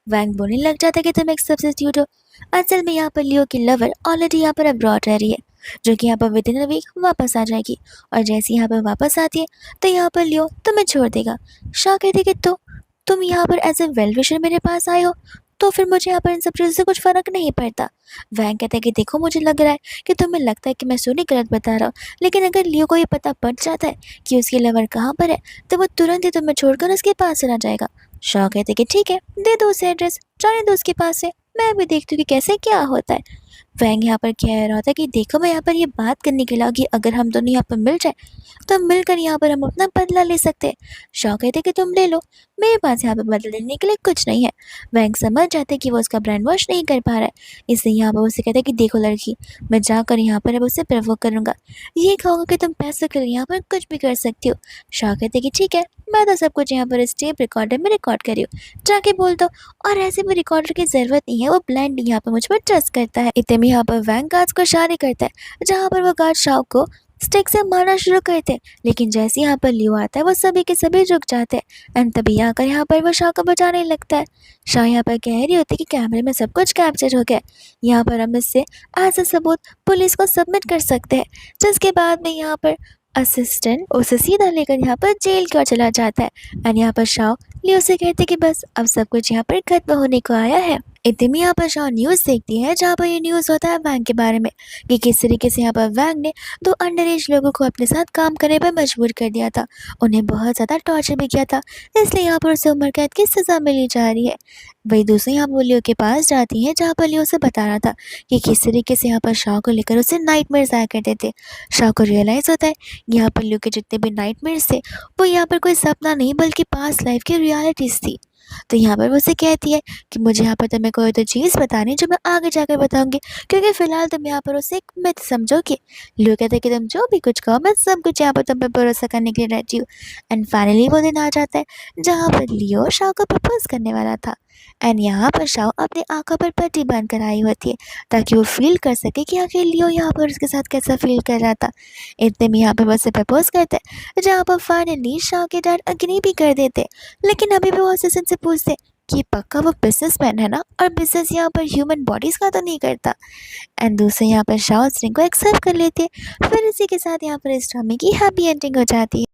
वैंग बोलने लग जाता है कि तुम एक सब्स्टिट्यूट हो। असल में यहाँ पर लियो की लवर ऑलरेडी यहाँ पर अब्रॉड रह रही है, जो कि यहाँ पर विद इन अ वीक वापस आ जाएगी, और जैसे यहाँ पर वापस आती है तो यहाँ पर लियो तुम्हें छोड़ देगा। शाह कहते कि तो तुम यहाँ पर एज ए वेल विशर मेरे पास आए हो, तो फिर मुझे यहाँ पर इन सब चीज़ों से कुछ फ़र्क नहीं पड़ता। वैंग कहता है कि देखो मुझे लग रहा है कि तुम्हें लगता है कि मैं सोनी गलत बता रहा हूँ, लेकिन अगर लियो को ये पता पड़ जाता है कि उसकी लवर कहाँ पर है तो वो तुरंत ही तुम्हें छोड़कर उसके पास चला जाएगा। शाह कहते कि ठीक है, दे दो उसे एड्रेस, जाने दो उसके पास से, मैं भी देखती हूँ कि कैसे क्या होता है। वैंग यहाँ पर कह रहा था कि देखो मैं यहाँ पर ये बात करने के लिए कि अगर हम दोनों यहाँ पर मिल जाए तो मिलकर यहाँ पर हम अपना बदला ले सकते हैं। शॉ कहते कि तुम ले लो, मेरे पास यहाँ पर बदला लेने के लिए कुछ नहीं है। वैंग समझ जाते कि वो उसका ब्रेन वॉश नहीं कर पा रहा है, इसलिए यहाँ पर उसे कहते कि देखो लड़की, मैं जाकर यहाँ पर अब उसे प्रवोक करूँगा, ये कहूँगा कि तुम पैसों के लिए यहाँ पर कुछ भी कर सकती हो। शॉ कहते कि ठीक है, मैं तो सब कुछ यहाँ पर इस टेप रिकॉर्डर में रिकॉर्ड करी हूँ, जाके बोल दो। और ऐसे भी रिकॉर्डर की ज़रूरत नहीं है, वो ब्लाइंड यहाँ पर मुझ पर ट्रस्ट करता है। इतने में यहाँ पर वैंग गार्ड्स को इशारे करता है, जहाँ पर वो गार्ड शाओ को स्टिक से मारना शुरू करते हैं। लेकिन जैसे यहाँ पर लियो आता है वो सभी के सभी रुक जाते हैं एंड तभी आकर यहाँ पर वो शाह को बचाने लगता है। शाह यहाँ पर कह रही होती है कि कैमरे में सब कुछ कैप्चर हो गया, यहाँ पर हम इससे एज अ सबूत पुलिस को सबमिट कर सकते हैं। जिसके बाद में यहाँ पर असिस्टेंट उसे सीधा लेकर यहाँ पर जेल की ओर चला जाता है एंड यहाँ पर शाह लियो से कहते कि बस अब सब कुछ यहाँ पर खत्म होने को आया है। इतने में यहाँ पर शाह न्यूज़ देखती है, जहाँ पर ये न्यूज़ होता है वैंग के बारे में कि किस तरीके से यहाँ पर वैंग ने 2 अंडर एज लोगों को अपने साथ काम करने पर मजबूर कर दिया था, उन्हें बहुत ज़्यादा टॉर्चर भी किया था, इसलिए यहाँ पर उसे उम्र कैद की सज़ा मिली जा रही है। वही दूसरी यहाँ वो लियो के पास जाती है, जहाँ पर लियो उसे बता रहा था कि किस तरीके से यहाँ पर शाह को लेकर उसे नाइटमेयर्स आया करते थे। शाह को रियलाइज़ होता है यहाँ पर लियो के जितने भी नाइटमेयर्स थे वो यहाँ पर कोई सपना नहीं बल्कि पास्ट लाइफ की रियलिटीज़ थी। तो यहाँ पर वो उसे कहती है कि मुझे यहाँ पर तुम्हें कोई तो चीज़ बतानी जो मैं आगे जाकर बताऊंगी, क्योंकि फ़िलहाल तुम यहाँ पर उसे एक मिथ समझोगे। लियो कहते हैं कि तुम जो भी कुछ कहो मैं सब कुछ यहाँ पर तुम पर भरोसा करने के लिए रहती हूँ। एंड फाइनली वो दिन आ जाता है जहाँ पर लियो शाह को प्रपोज करने वाला था एंड यहाँ पर शाह अपनी आंखों पर पट्टी बांध कर आई होती है ताकि वो फील कर सके कि आखिर लियो यहाँ पर उसके साथ कैसा फील कर रहा था। इतने में यहाँ पर वो उसे प्रपोज करते हैं, जहाँ पर फाइनली शाह के डैड अग्री भी कर देते, लेकिन अभी भी वो असिस्टेंट से पूछते कि पक्का वो बिजनेसमैन है ना, और बिजनेस यहाँ पर ह्यूमन बॉडीज़ का तो नहीं करता। एंड दूसरे यहाँ पर शाह उस रिंग को एक्सेप्ट कर लेते हैं। फिर इसी के साथ यहाँ पर इस ड्रामे की हैप्पी एंडिंग हो जाती है।